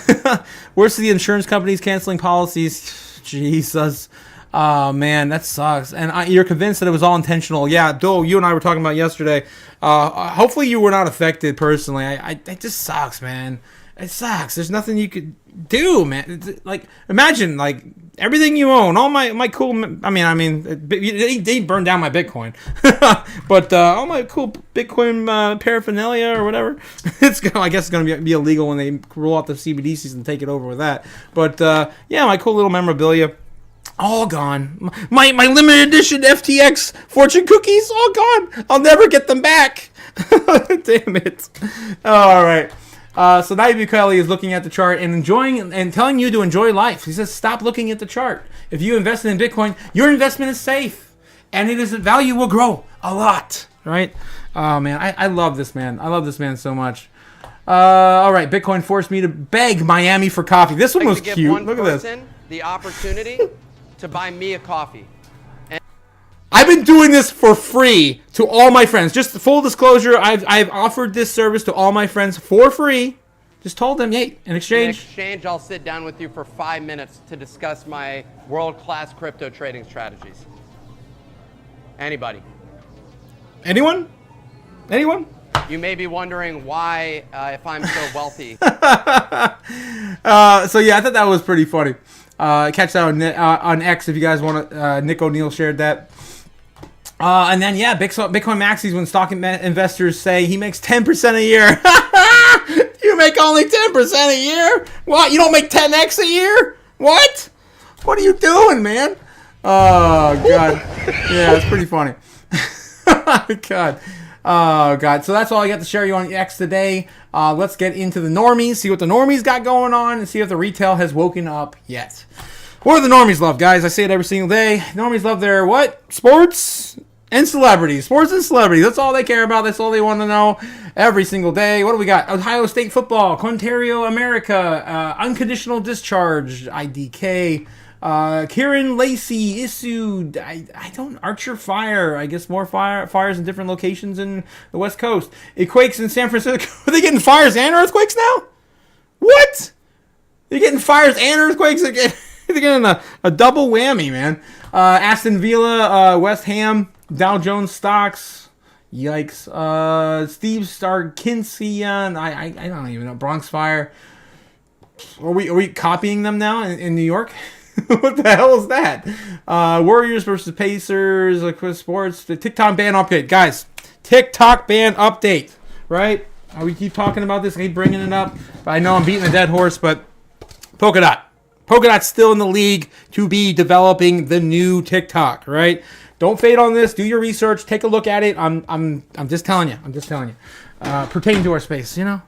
Where's the insurance companies canceling policies? Jesus. Oh, man, that sucks. And you're convinced that it was all intentional. Yeah, Abdul, you and I were talking about yesterday. Hopefully you were not affected personally. It just sucks, man. It sucks. There's nothing you could do, man. Like, imagine, like, everything you own, all my cool. They burned down my Bitcoin, but all my cool Bitcoin paraphernalia or whatever. I guess it's gonna be illegal when they roll out the CBDCs and take it over with that. But yeah, my cool little memorabilia, all gone. My limited edition FTX fortune cookies, all gone. I'll never get them back. Damn it. All right. So Naive Bukele is looking at the chart and enjoying and telling you to enjoy life. He says, stop looking at the chart. If you invested in Bitcoin, your investment is safe. And value will grow a lot. Right? Oh, man. I love this man. I love this man so much. All right. Bitcoin forced me to beg Miami for coffee. This one was cute. Look at this. The opportunity to buy me a coffee. I've been doing this for free to all my friends. Just full disclosure, I've offered this service to all my friends for free. Just told them, hey, in exchange. I'll sit down with you for 5 minutes to discuss my world-class crypto trading strategies. Anybody? Anyone? Anyone? You may be wondering why, if I'm so wealthy. So yeah, I thought that was pretty funny. Catch that on X if you guys want to. Nick O'Neill shared that. And then, yeah, Bitcoin maxis when stock investors say he makes 10% a year. You make only 10% a year? What? You don't make 10x a year? What? What are you doing, man? Oh, God. Yeah, it's pretty funny. God. Oh, God. So that's all I got to share you on X today. Let's get into the normies, see what the normies got going on, and see if the retail has woken up yet. What do the normies love, guys? I say it every single day. Normies love their what? Sports and celebrities. Sports and celebrities. That's all they care about. That's all they want to know every single day. What do we got? Ohio State football, Ontario, America, unconditional discharge, IDK, Kieran Lacey issued, Archer Fire. I guess more fires in different locations in the West Coast. It quakes in San Francisco. Are they getting fires and earthquakes now? What? They're getting fires and earthquakes again. They're getting a double whammy, man. Aston Villa, West Ham, Dow Jones stocks. Yikes. Steve Starkinsian. I don't even know. Bronx Fire. Are we copying them now in New York? What the hell is that? Warriors versus Pacers. Sports. The TikTok ban update. Guys, TikTok ban update. Right? We keep talking about this. I keep bringing it up. But I know I'm beating a dead horse, but Polkadot. Polkadot's still in the league to be developing the new TikTok, right? Don't fade on this. Do your research. Take a look at it. I'm just telling you. I'm just telling you. Pertaining to our space, you know?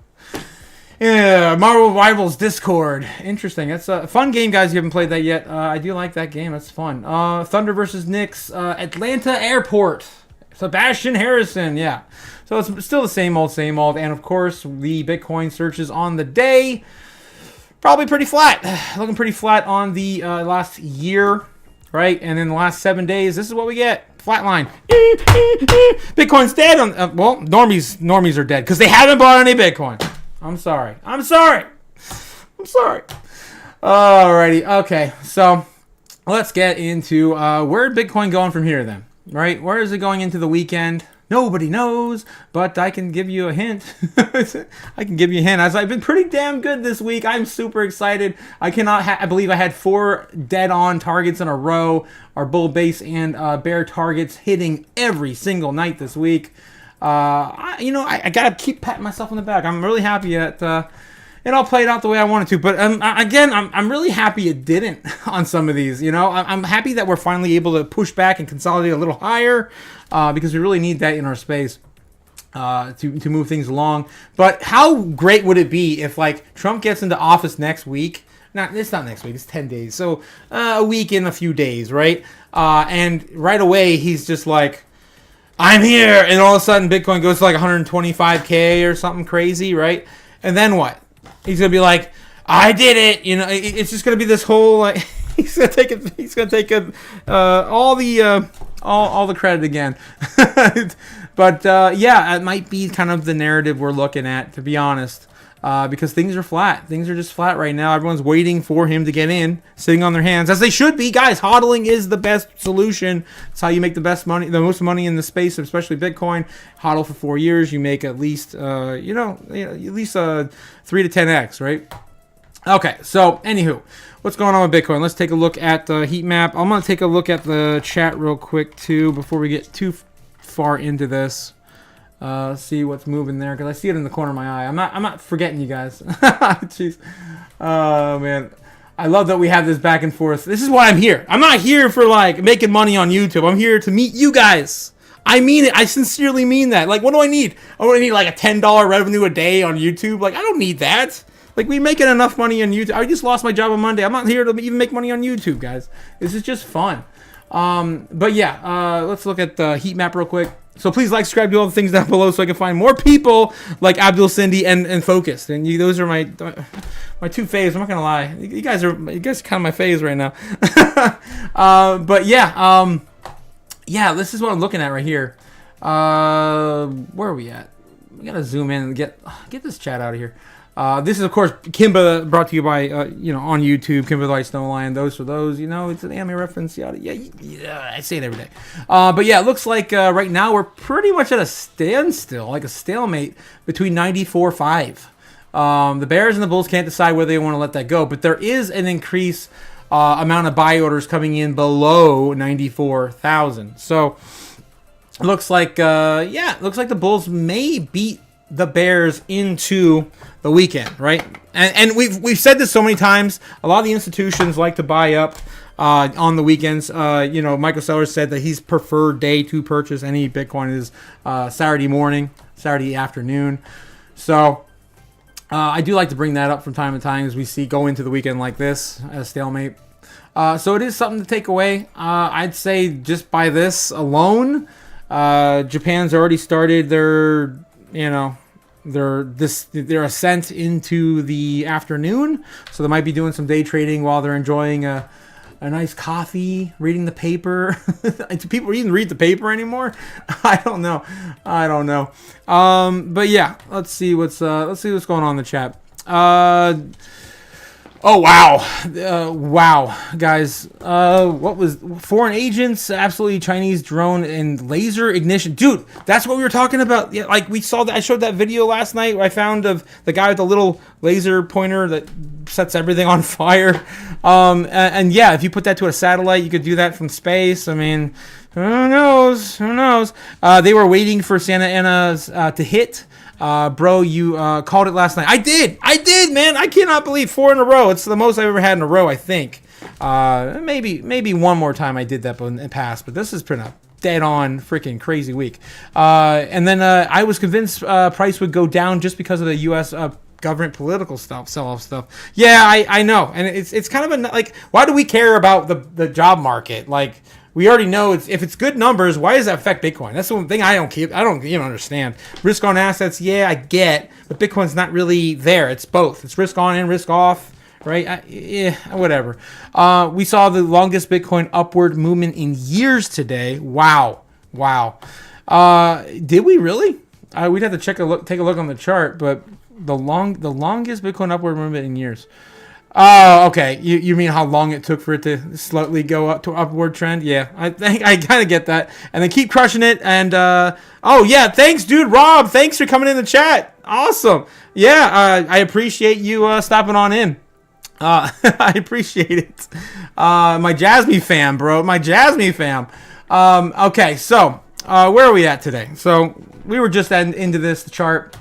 Yeah, Marvel Rivals Discord. Interesting. That's a fun game, guys. You haven't played that yet. I do like that game. That's fun. Thunder versus Knicks. Atlanta Airport. Sebastian Harrison. Yeah. So it's still the same old, same old. And, of course, the Bitcoin searches on the day. Probably pretty flat. Looking pretty flat on the last year, right? And in the last 7 days, this is what we get. Flatline. Bitcoin's dead. Well, normies are dead because they haven't bought any Bitcoin. I'm sorry. Alrighty. Okay. So let's get into where Bitcoin going from here then, right? Where is it going into the weekend? Nobody knows, but I can give you a hint. As I've been pretty damn good this week. I'm super excited. I believe I had 4 dead-on targets in a row. Our bull base and bear targets hitting every single night this week. I gotta keep patting myself on the back. I'm really happy that it all played out the way I wanted to. But again, I'm really happy it didn't on some of these. You know, I'm happy that we're finally able to push back and consolidate a little higher because we really need that in our space to move things along. But how great would it be if like Trump gets into office next week? It's not next week. It's 10 days. So a week in a few days, right? And right away he's just like, I'm here, and all of a sudden Bitcoin goes to like 125K or something crazy, right? And then what? He's gonna be like, I did it. You know, it's just gonna be this whole like he's gonna take all the credit again. But yeah, it might be kind of the narrative we're looking at, to be honest. Because things are flat. Things are just flat right now. Everyone's waiting for him to get in, sitting on their hands, as they should be. Guys, hodling is the best solution. It's how you make the most money in the space, especially Bitcoin. Hodl for 4 years, you make at least, at least 3 to 10x, right? Okay, so anywho, what's going on with Bitcoin? Let's take a look at the heat map. I'm gonna take a look at the chat real quick too before we get too far into this. See what's moving there because I see it in the corner of my eye. I'm not forgetting you guys. Jeez. Oh man, I love that we have this back and forth. This is why I'm here. I'm not here for like making money on YouTube. I'm here to meet you guys. I mean it. I sincerely mean that. Like, what do I need? I need like a $10 revenue a day on YouTube. Like, I don't need that. Like, we making enough money on YouTube. I just lost my job on Monday. I'm not here to even make money on YouTube, guys. This is just fun. But yeah, let's look at the heat map real quick. So please like, subscribe, do all the things down below so I can find more people like Abdul Cindy and Focused. And those are my two faves. I'm not gonna lie. You guys are kind of my faves right now. But yeah, yeah, this is what I'm looking at right here. Where are we at? We gotta zoom in and get this chat out of here. This is, of course, Kimba, brought to you by, on YouTube, Kimba the White Snow Lion. Those for those, it's an anime reference. Yeah, I say it every day. But yeah, it looks like right now we're pretty much at a standstill, like a stalemate between 94.5. The Bears and the Bulls can't decide whether they want to let that go, but there is an increased amount of buy orders coming in below 94,000. So it looks like, the Bulls may beat the Bears into the weekend, right? And we've said this so many times. A lot of the institutions like to buy up on the weekends. Michael Sellers said that his preferred day to purchase any Bitcoin is Saturday morning, Saturday afternoon. So I do like to bring that up from time to time as we go into the weekend like this, as stalemate. So it is something to take away. I'd say just by this alone, Japan's already started their ascent into the afternoon, so they might be doing some day trading while they're enjoying a nice coffee, reading the paper. Do people even read the paper anymore? I don't know. But yeah, let's see what's going on in the chat. Oh wow, wow, guys! What was foreign agents? Absolutely Chinese drone and laser ignition, dude. That's what we were talking about. Yeah, like we saw that. I showed that video last night where I found of the guy with the little laser pointer that sets everything on fire. And yeah, if you put that to a satellite, you could do that from space. I mean, Who knows? Who knows? They were waiting for Santa Ana's to hit. Bro, you called it last night. I did, man. I cannot believe 4 in a row. It's the most I've ever had in a row, I think. Maybe one more time I did that in the past, but this has been a dead-on freaking crazy week. And then I was convinced price would go down just because of the U.S. Government political stuff, sell-off stuff. Yeah, I know, and it's kind of like, why do we care about the job market? Like, we already know if it's good numbers, why does that affect Bitcoin? That's the one thing I don't even understand. Risk on assets, yeah, I get, but Bitcoin's not really there. It's both. It's risk on and risk off, right? Whatever. We saw the longest Bitcoin upward movement in years today. Wow. Did we really? We'd have to take a look on the chart, but the longest Bitcoin upward movement in years. Oh, okay. You mean how long it took for it to slightly go up to upward trend? Yeah, I think I kind of get that. And then keep crushing it. And oh yeah, thanks, dude. Rob, thanks for coming in the chat. Awesome. Yeah, I appreciate you stopping on in. I appreciate it. My Jasmine fam, bro. My Jasmine fam. Okay, so where are we at today? So we were just into this chart,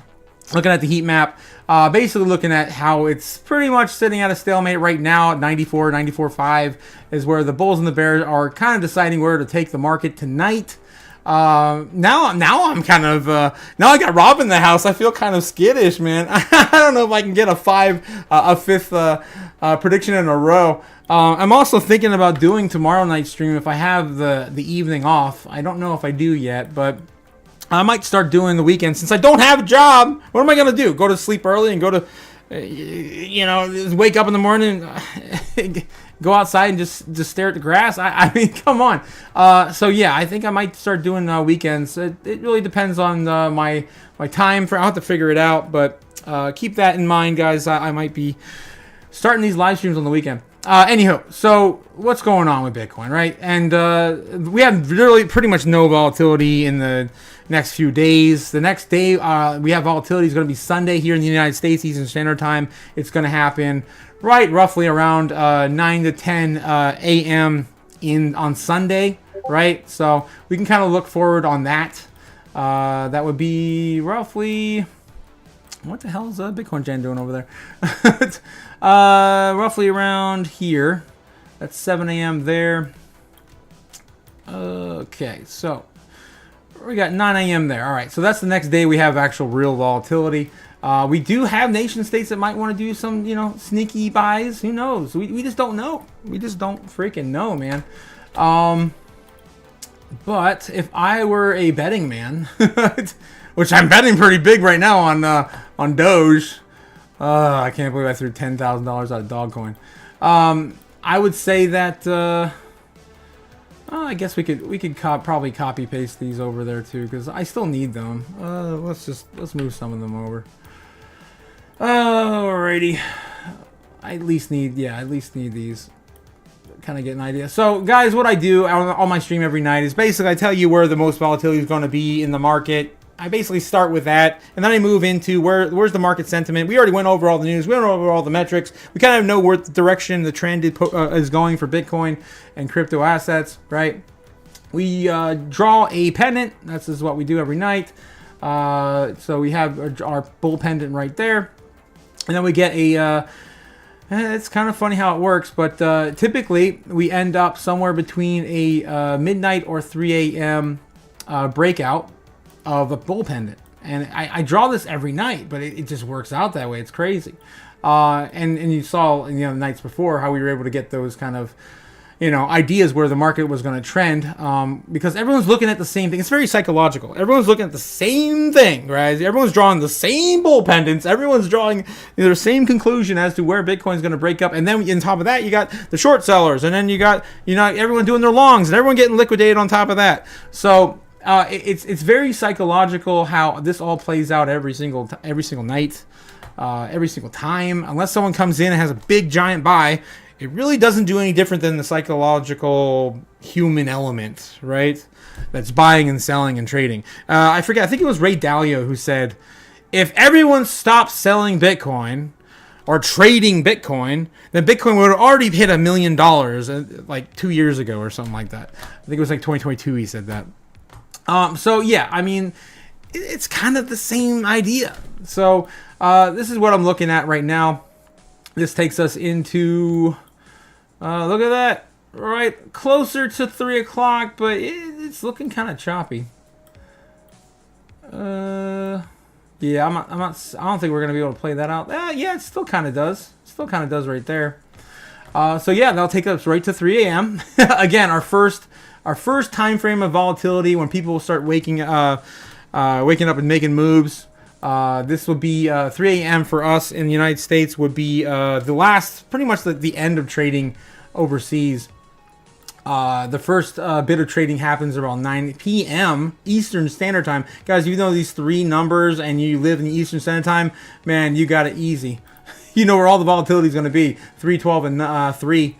looking at the heat map. Basically looking at how it's pretty much sitting at a stalemate right now at 94.5 is where the bulls and the bears are kind of deciding where to take the market tonight. Now I'm kind of now I got Rob in the house. I feel kind of skittish, man. I don't know if I can get a fifth prediction in a row. I'm also thinking about doing tomorrow night's stream if I have the evening off. I don't know if I do yet, but I might start doing the weekend since I don't have a job. What am I going to do? Go to sleep early and go to, wake up in the morning, go outside and just stare at the grass? I mean, come on. So yeah, I think I might start doing weekends. It really depends on my time. I'll have to figure it out, but keep that in mind, guys. I might be starting these live streams on the weekend. Anywho, so what's going on with Bitcoin, right? And we have really pretty much no volatility in the next few days. The next day we have volatility is going to be Sunday here in the United States, Eastern Standard Time. It's going to happen right roughly around 9 to 10 a.m. on Sunday, right? So we can kind of look forward on that. That would be roughly... What the hell is Bitcoin Gen doing over there? Roughly around here. That's 7 a.m. there. Okay, so we got 9 a.m. there. All right, so that's the next day we have actual real volatility. We do have nation states that might want to do some, sneaky buys. Who knows? We just don't know. We just don't freaking know, man. But if I were a betting man, which I'm betting pretty big right now on Doge. I can't believe I threw $10,000 out of Dogecoin. I would say that I guess we could probably copy paste these over there too, because I still need them. Let's move some of them over. Alrighty. I at least need these. Kind of get an idea. So guys, what I do on my stream every night is basically I tell you where the most volatility is going to be in the market. I basically start with that, and then I move into where's the market sentiment. We already went over all the news. We went over all the metrics. We kind of know where the direction the trend is going for Bitcoin and crypto assets, right? We draw a pendant. This is what we do every night. So we have our bull pendant right there, and then we get a... it's kind of funny how it works, but typically we end up somewhere between a midnight or 3 a.m. Breakout of a bull pendant. And I draw this every night, but it just works out that way. It's crazy. And you saw the nights before how we were able to get those kind of ideas where the market was going to trend, because everyone's looking at the same thing. It's very psychological. Everyone's looking at the same thing, right? Everyone's drawing the same bull pendants. Everyone's drawing the same conclusion as to where Bitcoin's going to break up. And then on top of that, you got the short sellers, and then you got everyone doing their longs, and everyone getting liquidated on top of that. So it's very psychological how this all plays out every single night, every single time. Unless someone comes in and has a big giant buy, it really doesn't do any different than the psychological human element, right? That's buying and selling and trading. I forget. I think it was Ray Dalio who said, if everyone stops selling Bitcoin, or trading Bitcoin, then Bitcoin would have already hit $1 million like 2 years ago or something like that. I think it was like 2022 he said that. So yeah, I mean, it's kind of the same idea. So this is what I'm looking at right now. This takes us into, look at that, right, closer to 3 o'clock, but it's looking kind of choppy. Yeah, I don't think we're gonna be able to play that out. Yeah, it still kind of does. Still kind of does right there. So yeah, that'll take us right to 3 a.m. Again, our first time frame of volatility when people will start waking up and making moves. This will be 3 a.m. for us in the United States. Would be the last, pretty much the end of trading overseas. The first bit of trading happens around 9 p.m. Eastern Standard Time. Guys, you know these 3 numbers and you live in the Eastern Standard Time, man, you got it easy. You know where all the volatility is going to be. 3, 12, and 3.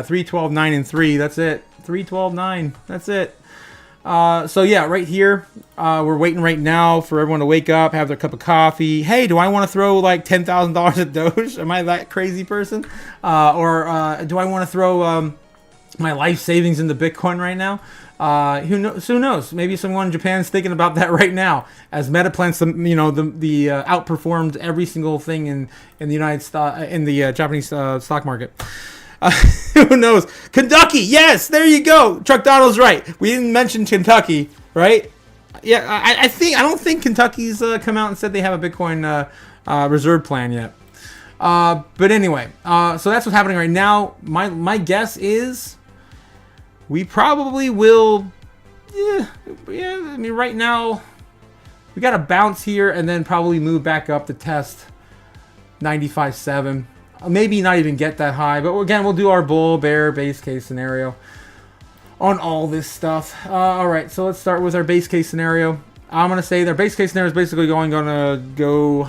3, 12, 9, and 3. That's it. 3, 12, 9. That's it. So yeah, right here, we're waiting right now for everyone to wake up, have their cup of coffee. Hey, do I want to throw like $10,000 at Doge? Am I that crazy person? Or do I want to throw my life savings into Bitcoin right now? Who knows? Maybe someone in Japan's thinking about that right now, as Meta plans to, the outperformed every single thing in the Japanese stock market. Who knows? Kentucky, yes, there you go. Chuck Donald's right. We didn't mention Kentucky, right? Yeah, I don't think Kentucky's come out and said they have a Bitcoin reserve plan yet. But anyway, so that's what's happening right now. My guess is we probably will. Yeah. I mean, right now we got to bounce here and then probably move back up to test 95.7. Maybe not even get that high, but again, we'll do our bull bear base case scenario on all this stuff. All right, so let's start with our base case scenario. I'm gonna say their base case scenario is basically gonna go.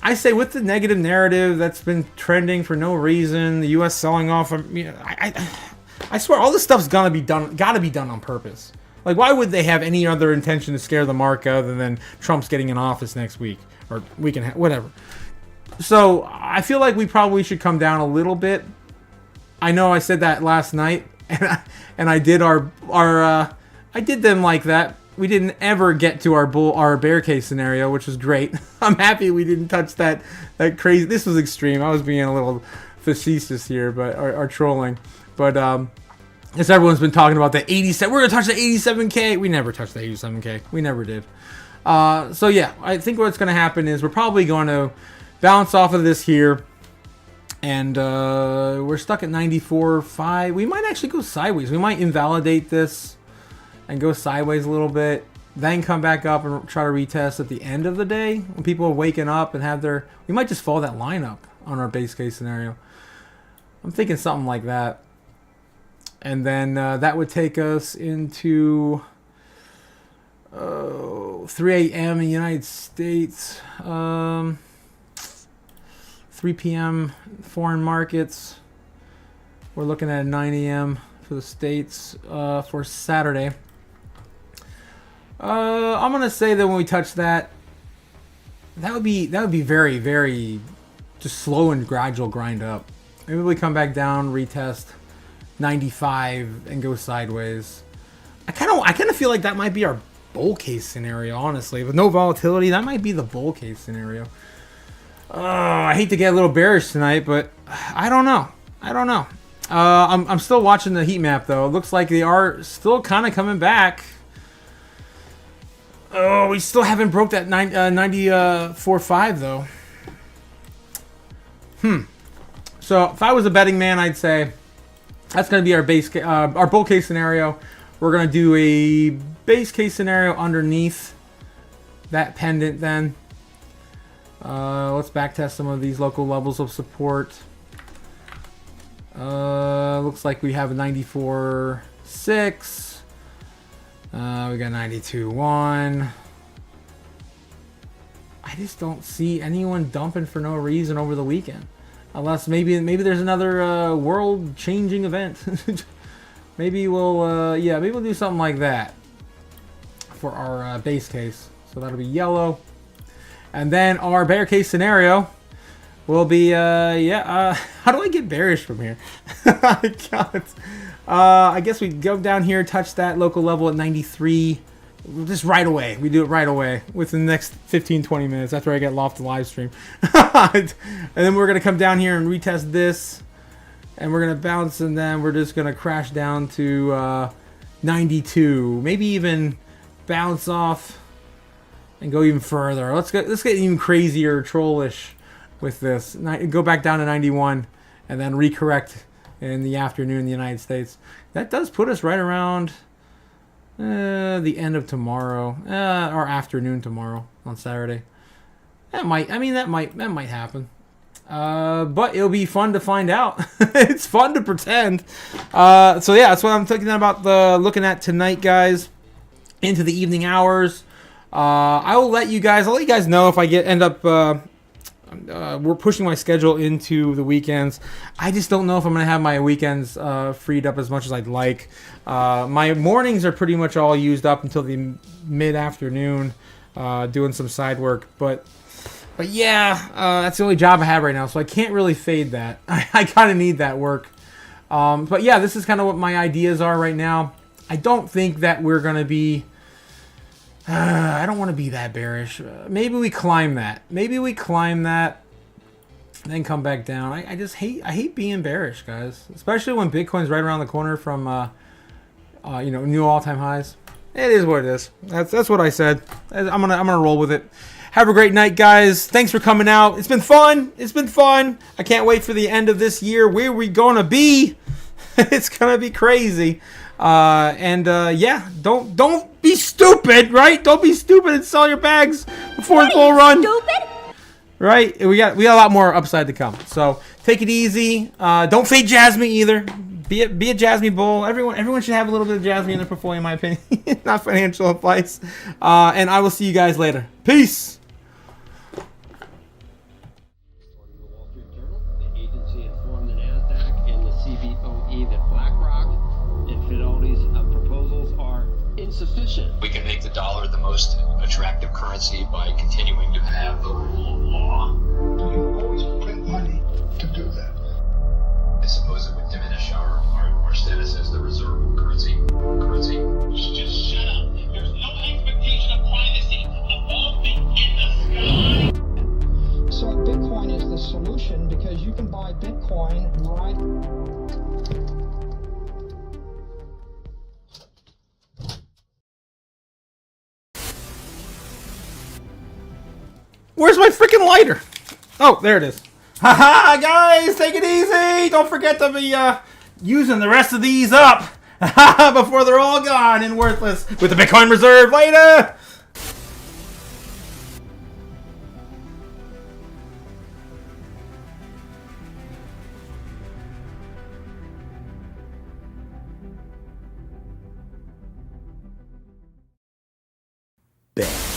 I say with the negative narrative that's been trending for no reason, the U.S. selling off. I swear all this stuff's gotta be done on purpose. Like, why would they have any other intention to scare the market other than Trump's getting in office next week or whatever? So I feel like we probably should come down a little bit. I know I said that last night, and I did I did them like that. We didn't ever get to our bear case scenario, which was great. I'm happy we didn't touch that crazy. This was extreme. I was being a little facetious here, but or trolling. But as everyone's been talking about the 87, we're gonna touch the 87K. We never touched the 87K. We never did. So yeah, I think what's gonna happen is we're probably going to bounce off of this here, and we're stuck at 94.5. We might actually go sideways. We might invalidate this and go sideways a little bit, then come back up and try to retest at the end of the day when people are waking up and have their. We might just follow that line up on our base case scenario. I'm thinking something like that, and then that would take us into 3 a.m. in the United States. 3 p.m. foreign markets. We're looking at 9 a.m. for the States for Saturday. I'm gonna say that when we touch that would be very, very just slow and gradual grind up. Maybe we come back down, retest 95, and go sideways. I kind of feel like that might be our bull case scenario, honestly. With no volatility, that might be the bull case scenario. I hate to get a little bearish tonight, but I don't know. I'm still watching the heat map, though. It looks like they are still kind of coming back. Oh, we still haven't broke that 94.5, though. So if I was a betting man, I'd say that's going to be our bull case scenario. We're going to do a base case scenario underneath that pendant then. Let's backtest some of these local levels of support. Looks like we have a 94.6. We got 92.1. I just don't see anyone dumping for no reason over the weekend. Unless maybe there's another world-changing event. maybe we'll do something like that for our base case. So that'll be yellow. And then our bear case scenario will be, how do I get bearish from here? I can't. I guess we go down here, touch that local level at 93. Just right away. We do it right away within the next 15, 20 minutes after I get off the live stream. And then we're going to come down here and retest this. And we're going to bounce, and then we're just going to crash down to 92. Maybe even bounce off and go even further. Let's get even crazier, trollish with this. Go back down to 91 and then recorrect in the afternoon in the United States. That does put us right around the end of tomorrow, or afternoon tomorrow on Saturday. That might happen. But it'll be fun to find out. It's fun to pretend. So yeah, that's what I'm thinking about looking at tonight, guys, into the evening hours. I'll let you guys know if I end up we're pushing my schedule into the weekends. I just don't know if I'm going to have my weekends freed up as much as I'd like. My mornings are pretty much all used up until the mid-afternoon, doing some side work. But yeah, that's the only job I have right now, so I can't really fade that. I kind of need that work. But yeah, this is kind of what my ideas are right now. I don't think that we're going to be... I don't want to be that bearish. Maybe we climb that. Then come back down. I hate being bearish, guys. Especially when Bitcoin's right around the corner from, new all-time highs. It is what it is. That's what I said. I'm gonna roll with it. Have a great night, guys. Thanks for coming out. It's been fun. I can't wait for the end of this year. Where we gonna be? It's gonna be crazy. Don't be stupid, right? Don't be stupid and sell your bags before the bull run. Stupid? Right? We got a lot more upside to come. So take it easy. Don't fade Jasmine either. Be a Jasmine bull. Everyone should have a little bit of Jasmine in their portfolio, in my opinion. Not financial advice. And I will see you guys later. Peace. Insufficient. We can make the dollar the most attractive currency by continuing to have the rule of law. You always print money to do that. I suppose it would diminish our status as the reserve currency. Just shut up. There's no expectation of privacy above the in the sky. So Bitcoin is the solution because you can buy Bitcoin right. Where's my freaking lighter? Oh, there it is. Haha, guys, take it easy. Don't forget to be using the rest of these up before they're all gone and worthless with the Bitcoin reserve later. Bet.